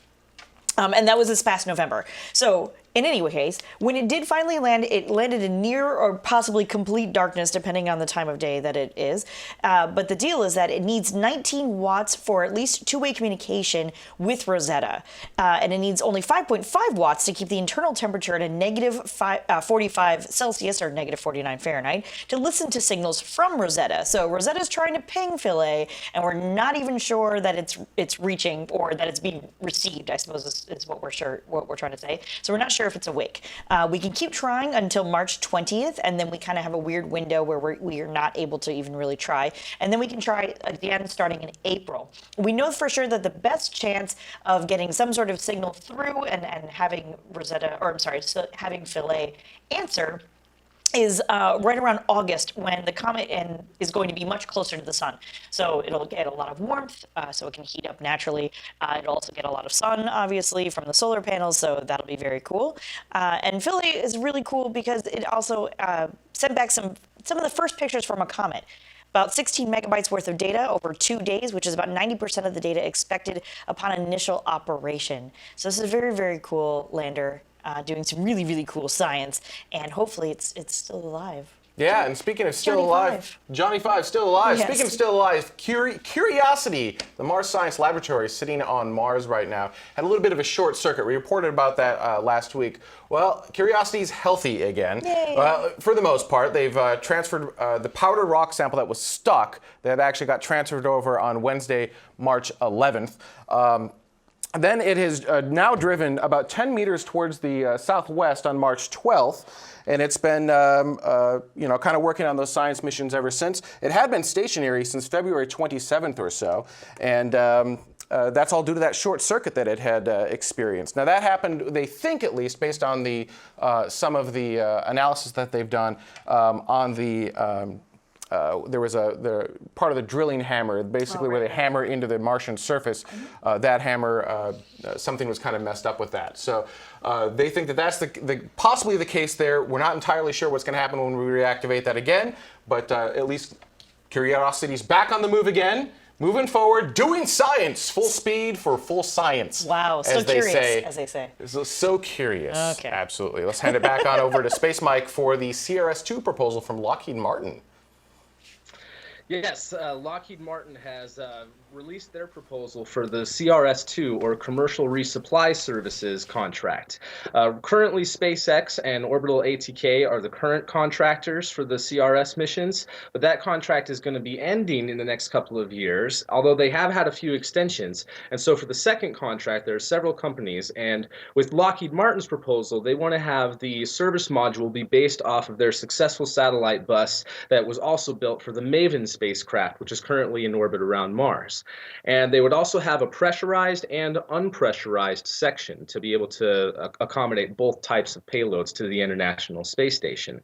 C: And that was this past November. So in any case, when it did finally land, it landed in near or possibly complete darkness, depending on the time of day that it is. But the deal is that it needs 19 watts for at least two-way communication with Rosetta. And it needs only 5.5 watts to keep the internal temperature at a negative 45 Celsius or negative 49 Fahrenheit to listen to signals from Rosetta. So Rosetta's trying to ping Philae, and we're not even sure that it's reaching or that it's being received, I suppose is what we're trying to say. So we're not sure if it's awake. We can keep trying until March 20th, and then we kind of have a weird window where we are not able to even really try. And then we can try again starting in April. We know for sure that the best chance of getting some sort of signal through and having having Philae answer is right around August, when the comet is going to be much closer to the sun. So it'll get a lot of warmth, so it can heat up naturally. It'll also get a lot of sun, obviously, from the solar panels, so that'll be very cool. And Philae is really cool because it also sent back some of the first pictures from a comet. about 16 megabytes worth of data over 2 days, which is about 90% of the data expected upon initial operation. So this is a very, very cool lander doing some really, really cool science, and hopefully it's still alive.
E: Yeah, and speaking of still
C: Johnny
E: alive,
C: Five.
E: Johnny Five, still alive.
C: Yes.
E: Speaking of still alive, Curiosity, the Mars Science Laboratory sitting on Mars right now, had a little bit of a short circuit. We reported about that last week. Well, Curiosity's healthy again.
C: Yay.
E: For the most part, they've transferred the powder rock sample that was stuck, that actually got transferred over on Wednesday, March 11th. Then it has now driven about 10 meters towards the southwest on March 12th, and it's been kind of working on those science missions ever since. It had been stationary since February 27th or so, and that's all due to that short circuit that it had experienced. Now that happened, they think at least, based on the some of the analysis that they've done on the there was the part of the drilling hammer, basically where they hammer into the Martian surface. That hammer, something was kind of messed up with that. So they think that that's possibly the case there. We're not entirely sure what's going to happen when we reactivate that again, but at least Curiosity's back on the move again. Moving forward, doing science, full speed for full science.
C: Wow, so curious, as they say.
E: So curious.
C: Okay.
E: Absolutely. Let's hand it back on over to Space Mike for the CRS-2 proposal from Lockheed Martin.
B: Yes, Lockheed Martin has released their proposal for the CRS-2, or Commercial Resupply Services contract. Currently, SpaceX and Orbital ATK are the current contractors for the CRS missions, but that contract is going to be ending in the next couple of years, although they have had a few extensions. And so for the second contract, there are several companies, and with Lockheed Martin's proposal, they want to have the service module be based off of their successful satellite bus that was also built for the Maven spacecraft, which is currently in orbit around Mars. And they would also have a pressurized and unpressurized section to be able to accommodate both types of payloads to the International Space Station.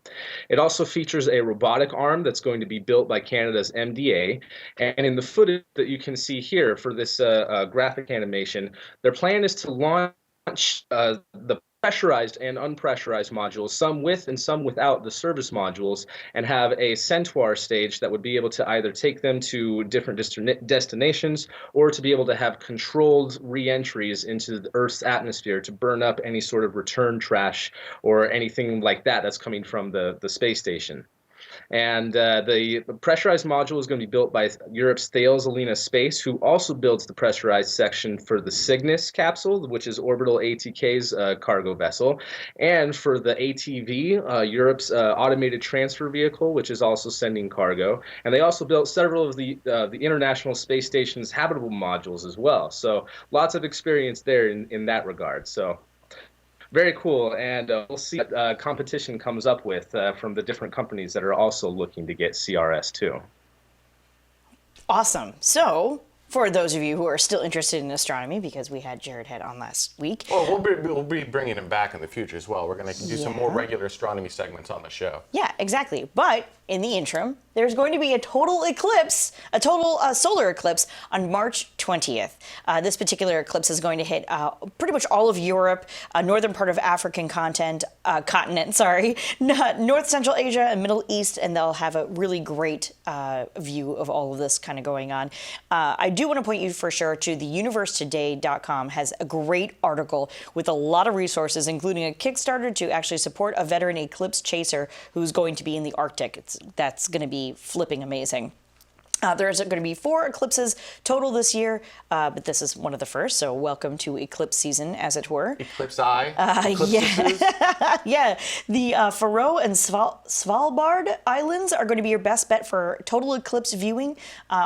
B: It also features a robotic arm that's going to be built by Canada's MDA. And in the footage that you can see here for this graphic animation, their plan is to launch the pressurized and unpressurized modules, some with and some without the service modules, and have a Centaur stage that would be able to either take them to different destinations or to be able to have controlled re-entries into the Earth's atmosphere to burn up any sort of return trash or anything like that that's coming from the space station. And the pressurized module is going to be built by Europe's Thales Alenia Space, who also builds the pressurized section for the Cygnus capsule, which is Orbital ATK's cargo vessel, and for the ATV, Europe's automated transfer vehicle, which is also sending cargo. And they also built several of the International Space Station's habitable modules as well. So lots of experience there in that regard. So very cool, and we'll see what competition comes up with from the different companies that are also looking to get CRS-2.
C: Awesome. So, for those of you who are still interested in astronomy, because we had Jared Head on last week.
E: Well, we'll be bringing him back in the future as well. We're going to do some more regular astronomy segments on the show.
C: Yeah, exactly. But in the interim, there's going to be a total eclipse, a total solar eclipse on March 20th. This particular eclipse is going to hit pretty much all of Europe, northern part of African continent, North Central Asia and Middle East, and they'll have a really great view of all of this kind of going on. I do want to point you for sure to the universetoday.com has a great article with a lot of resources, including a Kickstarter to actually support a veteran eclipse chaser who's going to be in the Arctic. That's going to be flipping amazing. There's going to be 4 eclipses total this year, but this is one of the first, so welcome to eclipse season, as it were.
E: Eclipse Eye?
C: Yeah. Yeah. The Faroe and Svalbard Islands are going to be your best bet for total eclipse viewing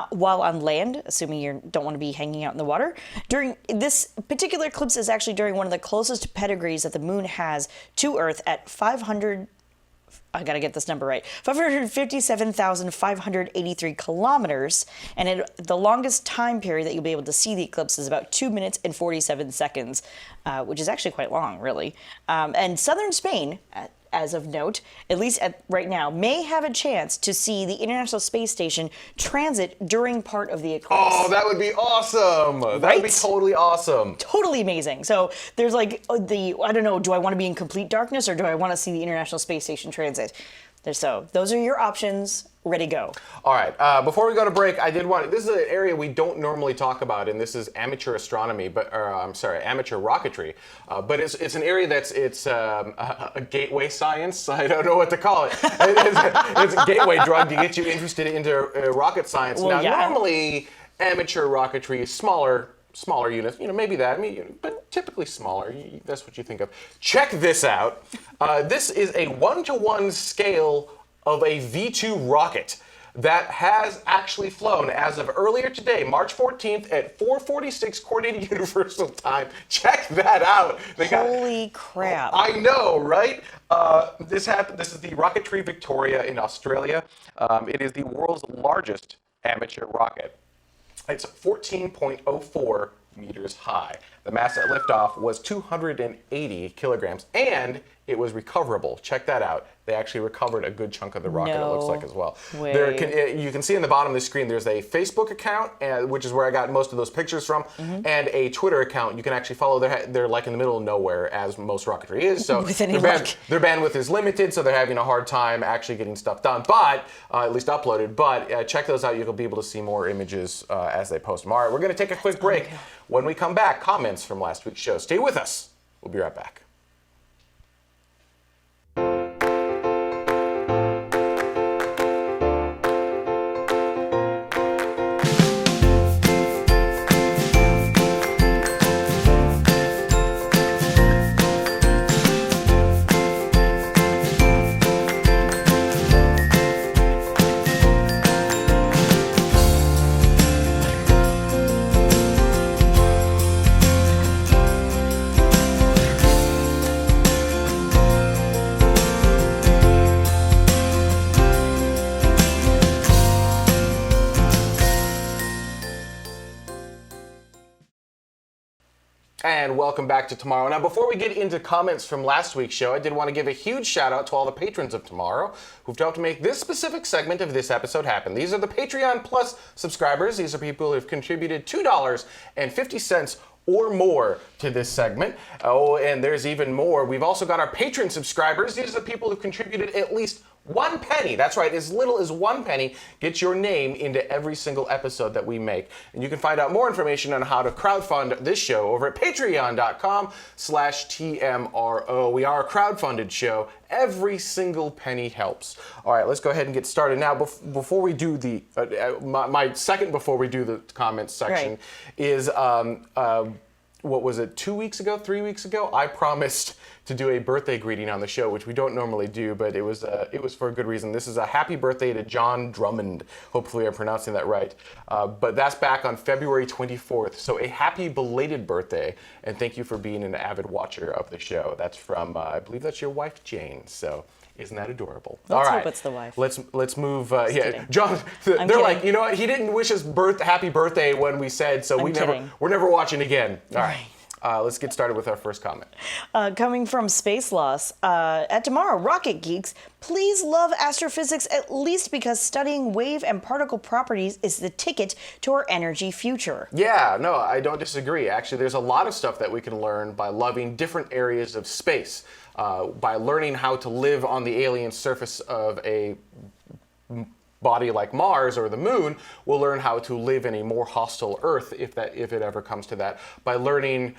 C: while on land, assuming you don't want to be hanging out in the water. During this particular eclipse is actually during one of the closest pedigrees that the moon has to Earth at 557,583 kilometers, and the longest time period that you'll be able to see the eclipse is about 2 minutes and 47 seconds, which is actually quite long, really. And southern Spain, as of note, at least right now, may have a chance to see the International Space Station transit during part of the eclipse.
E: Oh, that would be awesome! That would be totally awesome.
C: Totally amazing. So there's like I don't know, do I want to be in complete darkness or do I want to see the International Space Station transit? So those are your options. Ready, go.
E: All right. Before we go to break, this is an area we don't normally talk about, and this is amateur astronomy, amateur rocketry. But it's an area it's a gateway science. I don't know what to call it. It's a gateway drug to get you interested into rocket science.
C: Well,
E: normally amateur rocketry is smaller units, maybe that, but typically smaller. That's what you think of. Check this out. This is a 1-to-1 scale of a V2 rocket that has actually flown as of earlier today, March 14th at 4:46 Coordinated Universal Time. Check that out.
C: Holy crap.
E: I know, right? This is the Rocketry Victoria in Australia. It is the world's largest amateur rocket. It's 14.04 meters high. The mass at liftoff was 280 kilograms, and it was recoverable. Check that out. They actually recovered a good chunk of the rocket, it looks like, as well. You can see in the bottom of the screen, there's a Facebook account, which is where I got most of those pictures from, and a Twitter account. You can actually follow. They're like in the middle of nowhere, as most rocketry is. So their bandwidth is limited, so they're having a hard time actually getting stuff done, but at least uploaded. But check those out. You'll be able to see more images as they post them. All right, we're going to take a quick break. When we come back, comments from last week's show. Stay with us. We'll be right back. And welcome back to Tomorrow. Now, before we get into comments from last week's show, I did want to give a huge shout out to all the patrons of Tomorrow who've helped make this specific segment of this episode happen. These are the Patreon Plus subscribers. These are people who have contributed $2.50 or more to this segment. Oh, and there's even more. We've also got our patron subscribers. These are the people who contributed at least 1 penny. That's right, as little as 1 penny gets your name into every single episode that we make. And you can find out more information on how to crowdfund this show over at patreon.com/TMRO. We are a crowdfunded show. Every single penny helps. All right, let's go ahead and get started. Now, before we do the, my second before we do the comments section is, what was it, 2 weeks ago, 3 weeks ago? I promised to do a birthday greeting on the show, which we don't normally do, but it was for a good reason. This is a happy birthday to John Drummond. Hopefully I'm pronouncing that right. But that's back on February 24th. So a happy belated birthday, and thank you for being an avid watcher of the show. That's from, I believe that's your wife, Jane. So isn't that adorable?
C: Let's hope it's the wife.
E: Let's move.
C: Kidding.
E: John. They're like, you know what? He didn't wish us happy birthday when we said, so we're never watching again. All right. Let's get started with our first comment.
C: Coming from Space Loss, at Tomorrow, Rocket Geeks, please love astrophysics at least because studying wave and particle properties is the ticket to our energy future.
E: Yeah, no, I don't disagree. Actually, there's a lot of stuff that we can learn by loving different areas of space, by learning how to live on the alien surface of a body like Mars or the Moon. We'll learn how to live in a more hostile Earth if it ever comes to that. By learning,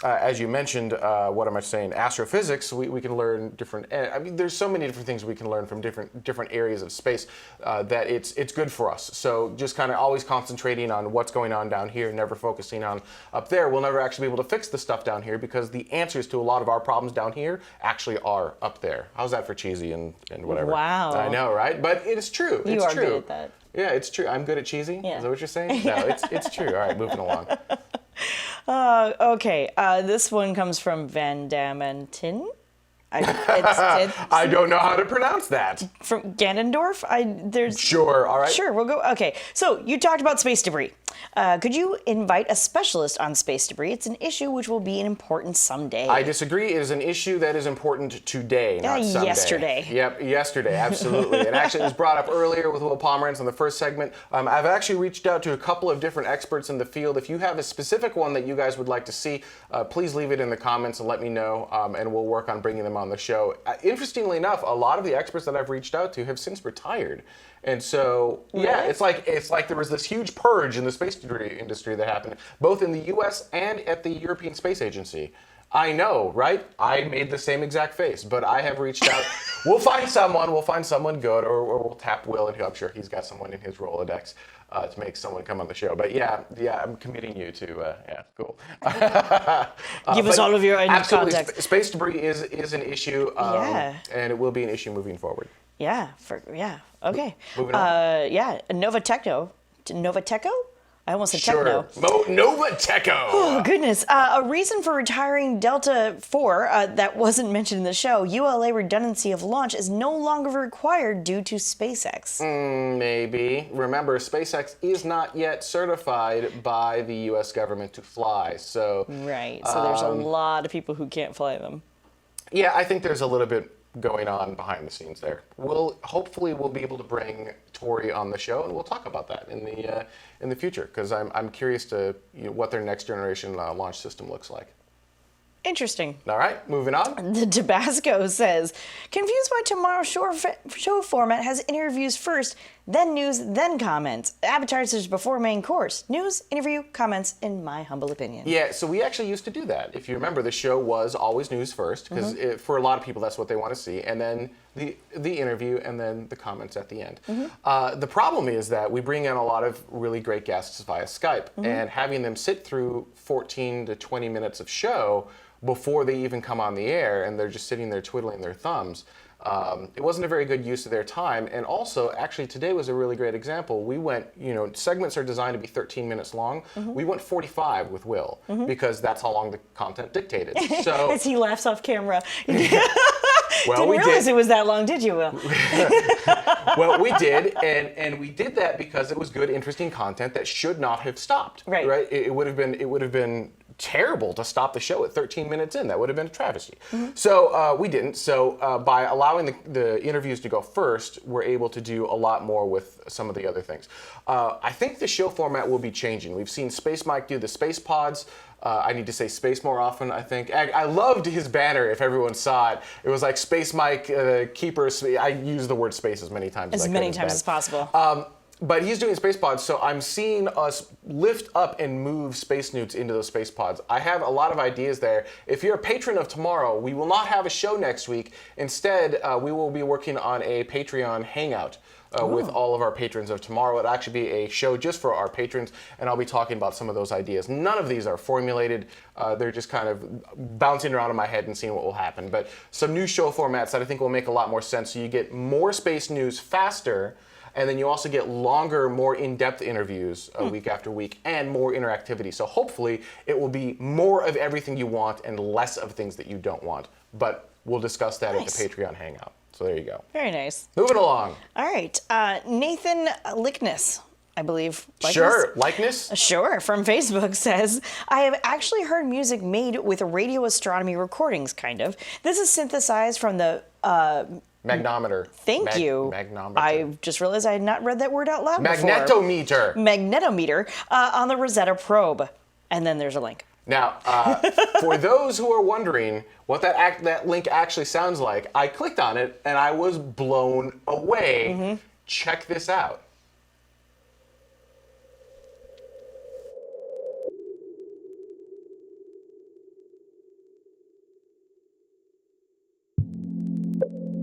E: as you mentioned, what am I saying? Astrophysics. We can learn different. I mean, there's so many different things we can learn from different areas of space that it's good for us. So just kind of always concentrating on what's going on down here, never focusing on up there. We'll never actually be able to fix the stuff down here because the answers to a lot of our problems down here actually are up there. How's that for cheesy and whatever?
C: Wow.
E: I know, right? But it is true.
C: You
E: it's
C: are
E: true.
C: good at that.
E: Yeah, it's true. I'm good at cheesy?
C: Yeah.
E: Is that what you're saying? No, it's true. All right, moving along.
C: Okay, this one comes from Van Damantin.
E: I don't know how to pronounce that.
C: From Ganondorf?
E: Sure, all right.
C: Sure, we'll go. Okay, so you talked about space debris. Could you invite a specialist on space debris? It's an issue which will be important someday.
E: I disagree. It is an issue that is important today, not someday.
C: Yesterday.
E: Yep, yesterday, absolutely. And actually, it was brought up earlier with Will Pomerantz in the first segment. I've actually reached out to a couple of different experts in the field. If you have a specific one that you guys would like to see, please leave it in the comments and let me know, and we'll work on bringing them on the show. Interestingly enough, a lot of the experts that I've reached out to have since retired. And so, yeah, it's like there was this huge purge in the space debris industry that happened, both in the U.S. and at the European Space Agency. I know, right? I made the same exact face, but I have reached out. We'll find someone good, or we'll tap Will, and I'm sure he's got someone in his Rolodex to make someone come on the show. But yeah, I'm committing you to, cool.
C: Give us all of your
E: absolutely,
C: contact.
E: Space debris is an issue, and it will be an issue moving forward.
C: Yeah, okay.
E: Moving on.
C: Novateco? I almost said
E: Sure.
C: techno.
E: Novateco.
C: Oh, goodness. A reason for retiring Delta IV that wasn't mentioned in the show, ULA redundancy of launch is no longer required due to SpaceX.
E: Maybe. Remember, SpaceX is not yet certified by the U.S. government to fly, so...
C: Right, so there's a lot of people who can't fly them.
E: Yeah, I think there's a little bit going on behind the scenes there. Hopefully we'll be able to bring Tori on the show, and we'll talk about that in the future, because I'm curious to what their next generation launch system looks like.
C: Interesting.
E: All right, moving on.
C: The Tabasco says, confused why tomorrow's show format has interviews first, then news, then comments. Appetizers before main course. News, interview, comments, in my humble opinion.
E: Yeah, so we actually used to do that. If you remember, the show was always news first, because for a lot of people, that's what they want to see, and then the interview, and then the comments at the end. The problem is that we bring in a lot of really great guests via Skype, and having them sit through 14 to 20 minutes of show before they even come on the air, and they're just sitting there twiddling their thumbs. It wasn't a very good use of their time, and also, actually, today was a really great example. We went, segments are designed to be 13 minutes long. We went 45 with Will, because that's how long the content dictated. So
C: As he laughs off camera.
E: well,
C: Didn't
E: we
C: realize
E: did.
C: it was that long, did you, Will?
E: Well, we did, and we did that because it was good, interesting content that should not have stopped.
C: Right.
E: It would have been terrible to stop the show at 13 minutes in. That would have been a travesty. So we didn't. So by allowing the interviews to go first, we're able to do a lot more with some of the other things. I think the show format will be changing. We've seen Space Mike do the space pods. I need to say space more often, I think. I loved his banner, if everyone saw it. It was like Space Mike, Keepers. I use the word space as many times as I could.
C: As many times as possible.
E: But he's doing space pods, so I'm seeing us lift up and move Space Newts into those space pods. I have a lot of ideas there. If you're a patron of tomorrow, we will not have a show next week. Instead, we will be working on a Patreon hangout with all of our patrons of tomorrow. It'll actually be a show just for our patrons, and I'll be talking about some of those ideas. None of these are formulated. They're just kind of bouncing around in my head and seeing what will happen. But some new show formats that I think will make a lot more sense, so you get more space news faster, and then you also get longer, more in-depth interviews week after week, and more interactivity. So hopefully it will be more of everything you want and less of ththings that you don't want. But we'll discuss that at the Patreon Hangout. So there you go.
C: Very nice.
E: Moving along.
C: All right. Nathan Lickness, I believe.
E: Likeness?
C: Sure, from Facebook says, I have actually heard music made with radio astronomy recordings, kind of. This is synthesized from the...
E: Magnometer.
C: Thank you.
E: Magnometer.
C: I just realized I had not read that word out loud before.
E: Magnetometer.
C: Magnetometer on the Rosetta probe. And then there's a link.
E: Now, for those who are wondering what that link actually sounds like, I clicked on it and I was blown away. Check this out.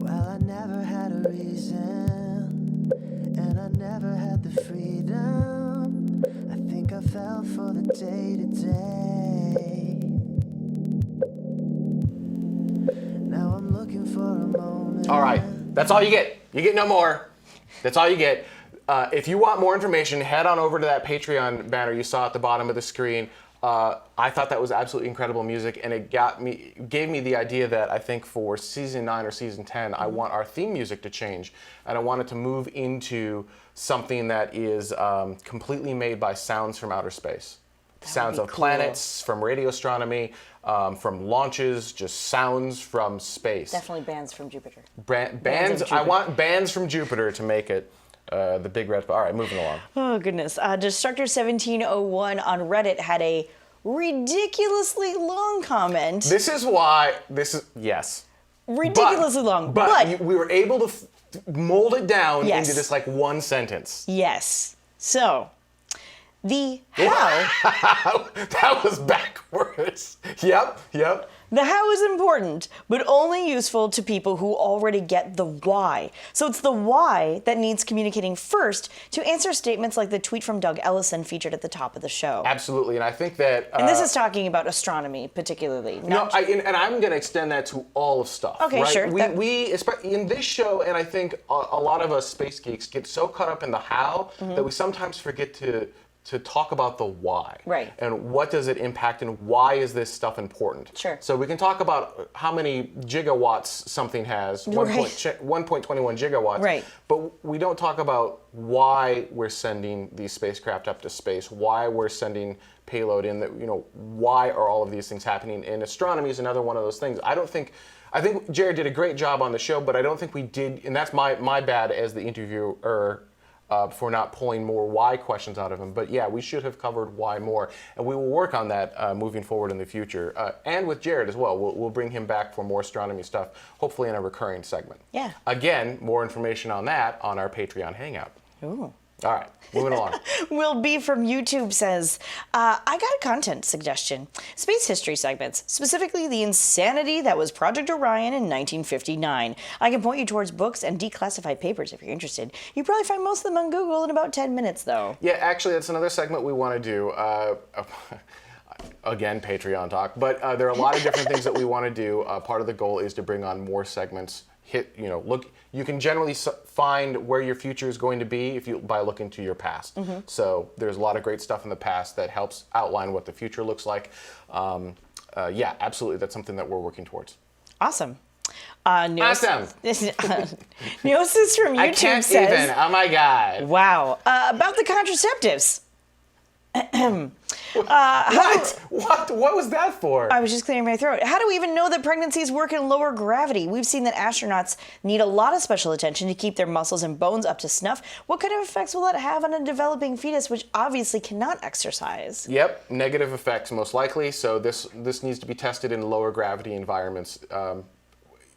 G: Well, I never had a reason, and I never had the freedom. I think I fell for the day-to-day. Now I'm looking for a moment.
E: All right, that's all you get. You get no more. That's all you get. If you want more information, head on over to that Patreon banner you saw at the bottom of the screen. I thought that was absolutely incredible music, and it gave me the idea that I think for season 9 or season 10, I want our theme music to change, and I want it to move into something that is completely made by sounds from outer space. Sounds of planets, from radio astronomy, from launches, just sounds from space.
C: Definitely bands from Jupiter.
E: Bands. I want bands from Jupiter to make it. The big red. All right, moving along.
C: Oh, goodness. Destructor1701 on Reddit had a ridiculously long comment.
E: Yes.
C: Ridiculously long.
E: But we were able to mold it down
C: Yes.
E: into this like one sentence.
C: Yes. So, the how.
E: That was backwards. Yep.
C: The how is important, but only useful to people who already get the why. So it's the why that needs communicating first to answer statements like the tweet from Doug Ellison featured at the top of the show.
E: Absolutely, and I think that...
C: And this is talking about astronomy, particularly.
E: and I'm going to extend that to all of stuff.
C: Okay,
E: right?
C: sure.
E: We in this show, and I think a lot of us space geeks get so caught up in the how that we sometimes forget to talk about the why.
C: Right.
E: And what does it impact and why is this stuff important?
C: Sure.
E: So we can talk about how many gigawatts something has,
C: Right.
E: 1.21 gigawatts.
C: Right.
E: But we don't talk about why we're sending these spacecraft up to space, why we're sending payload in, why are all of these things happening? And astronomy is another one of those things. I think Jared did a great job on the show, but I don't think we did, and that's my bad as the interviewer, for not pulling more why questions out of him. But yeah, we should have covered why more. And we will work on that moving forward in the future. And with Jared as well. We'll bring him back for more astronomy stuff, hopefully in a recurring segment.
C: Yeah.
E: Again, more information on that on our Patreon Hangout.
C: Ooh.
E: All right, moving along.
C: Will B from YouTube says, I got a content suggestion. Space history segments, specifically the insanity that was Project Orion in 1959. I can point you towards books and declassified papers if you're interested. You probably find most of them on Google in about 10 minutes, though.
E: Yeah, actually, that's another segment we want to do. Again, Patreon talk. But there are a lot of different things that we want to do. Part of the goal is to bring on more segments. You can generally find where your future is going to be by looking to your past. So there's a lot of great stuff in the past that helps outline what the future looks like. Yeah, absolutely. That's something that we're working towards.
C: Awesome.
E: Awesome.
C: Neosis from YouTube
E: I can't
C: says,
E: even. Oh my God.
C: wow, about the contraceptives.
E: What was that for?
C: I was just clearing my throat. How do we even know that pregnancies work in lower gravity? We've seen that astronauts need a lot of special attention to keep their muscles and bones up to snuff. What kind of effects will that have on a developing fetus, which obviously cannot exercise?
E: Yep, negative effects most likely. So this needs to be tested in lower gravity environments.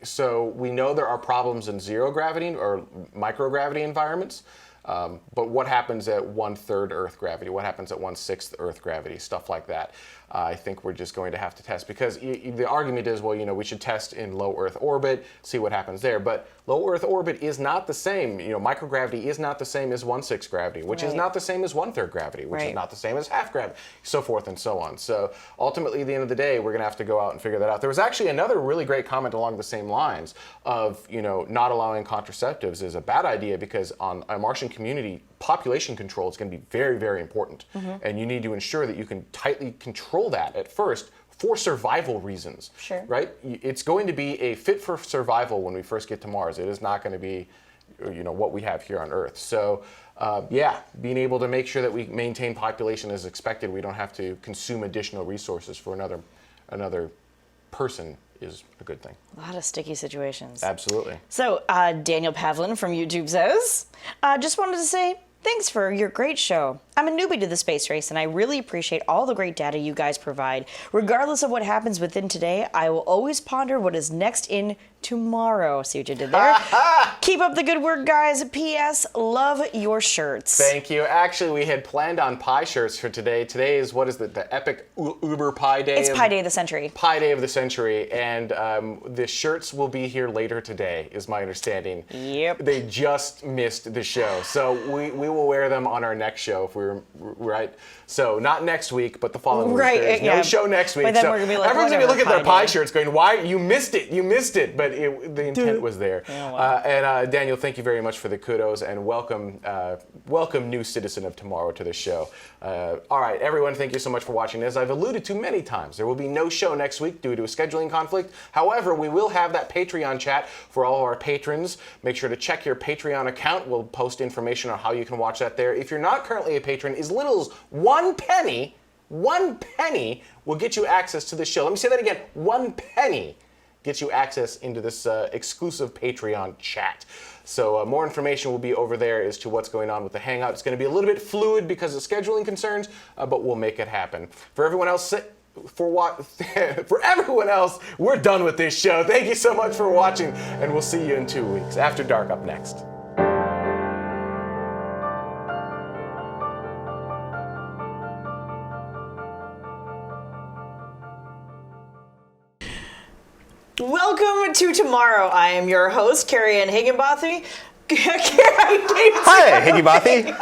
E: So we know there are problems in zero gravity or microgravity environments. But what happens at 1/3 Earth gravity? What happens at 1/6 Earth gravity? Stuff like that. I think we're just going to have to test because the argument is, well, we should test in low Earth orbit, see what happens there. But low Earth orbit is not the same. Microgravity is not the same as 1/6 gravity, which is not the same as 1/3 gravity, which is not the same as half gravity, so forth and so on. So ultimately, at the end of the day, we're going to have to go out and figure that out. There was actually another really great comment along the same lines of, not allowing contraceptives is a bad idea because on a Martian community, population control is going to be very, very important. And you need to ensure that you can tightly control that at first for survival reasons.
C: Sure.
E: Right? It's going to be a fit for survival when we first get to Mars. It is not going to be, what we have here on Earth. So, being able to make sure that we maintain population as expected, we don't have to consume additional resources for another person is a good thing.
C: A lot of sticky situations.
E: Absolutely.
C: So, Daniel Pavlin from YouTube says, just wanted to say, thanks for your great show. I'm a newbie to the space race, and I really appreciate all the great data you guys provide. Regardless of what happens within today, I will always ponder what is next in tomorrow. See what you did there? Keep up the good work, guys. P.S. Love your shirts.
E: Thank you. Actually, we had planned on pie shirts for today. Today is, the epic Uber Pie Day?
C: It's Pie Day of the Century.
E: Pie Day of the Century, and the shirts will be here later today, is my understanding.
C: Yep.
E: They just missed the show, so we will wear them on our next show if right? So not next week, but the following
C: Right,
E: week. There's
C: yeah.
E: no show next week.
C: But then
E: so
C: we're gonna be like,
E: everyone's gonna be
C: whatever,
E: looking at their pie
C: Kanye.
E: shirts going, why? You missed it. But the intent was there. And Daniel, thank you very much for the kudos, and welcome new citizen of tomorrow to the show. All right, everyone, thank you so much for watching. As I've alluded to many times, there will be no show next week due to a scheduling conflict. However, we will have that Patreon chat for all of our patrons. Make sure to check your Patreon account. We'll post information on how you can watch that there. If you're not currently a patron, as little as one penny will get you access to the show. Let me say that again. 1 penny gets you access into this exclusive Patreon chat. So more information will be over there as to what's going on with the Hangout. It's going to be a little bit fluid because of scheduling concerns, but we'll make it happen. For everyone else, for everyone else, we're done with this show. Thank you so much for watching, and we'll see you in 2 weeks. After Dark up next.
C: Welcome to tomorrow. I am your host, Carrie Ann Higginbotham.
A: Hi, Higgy Bothy.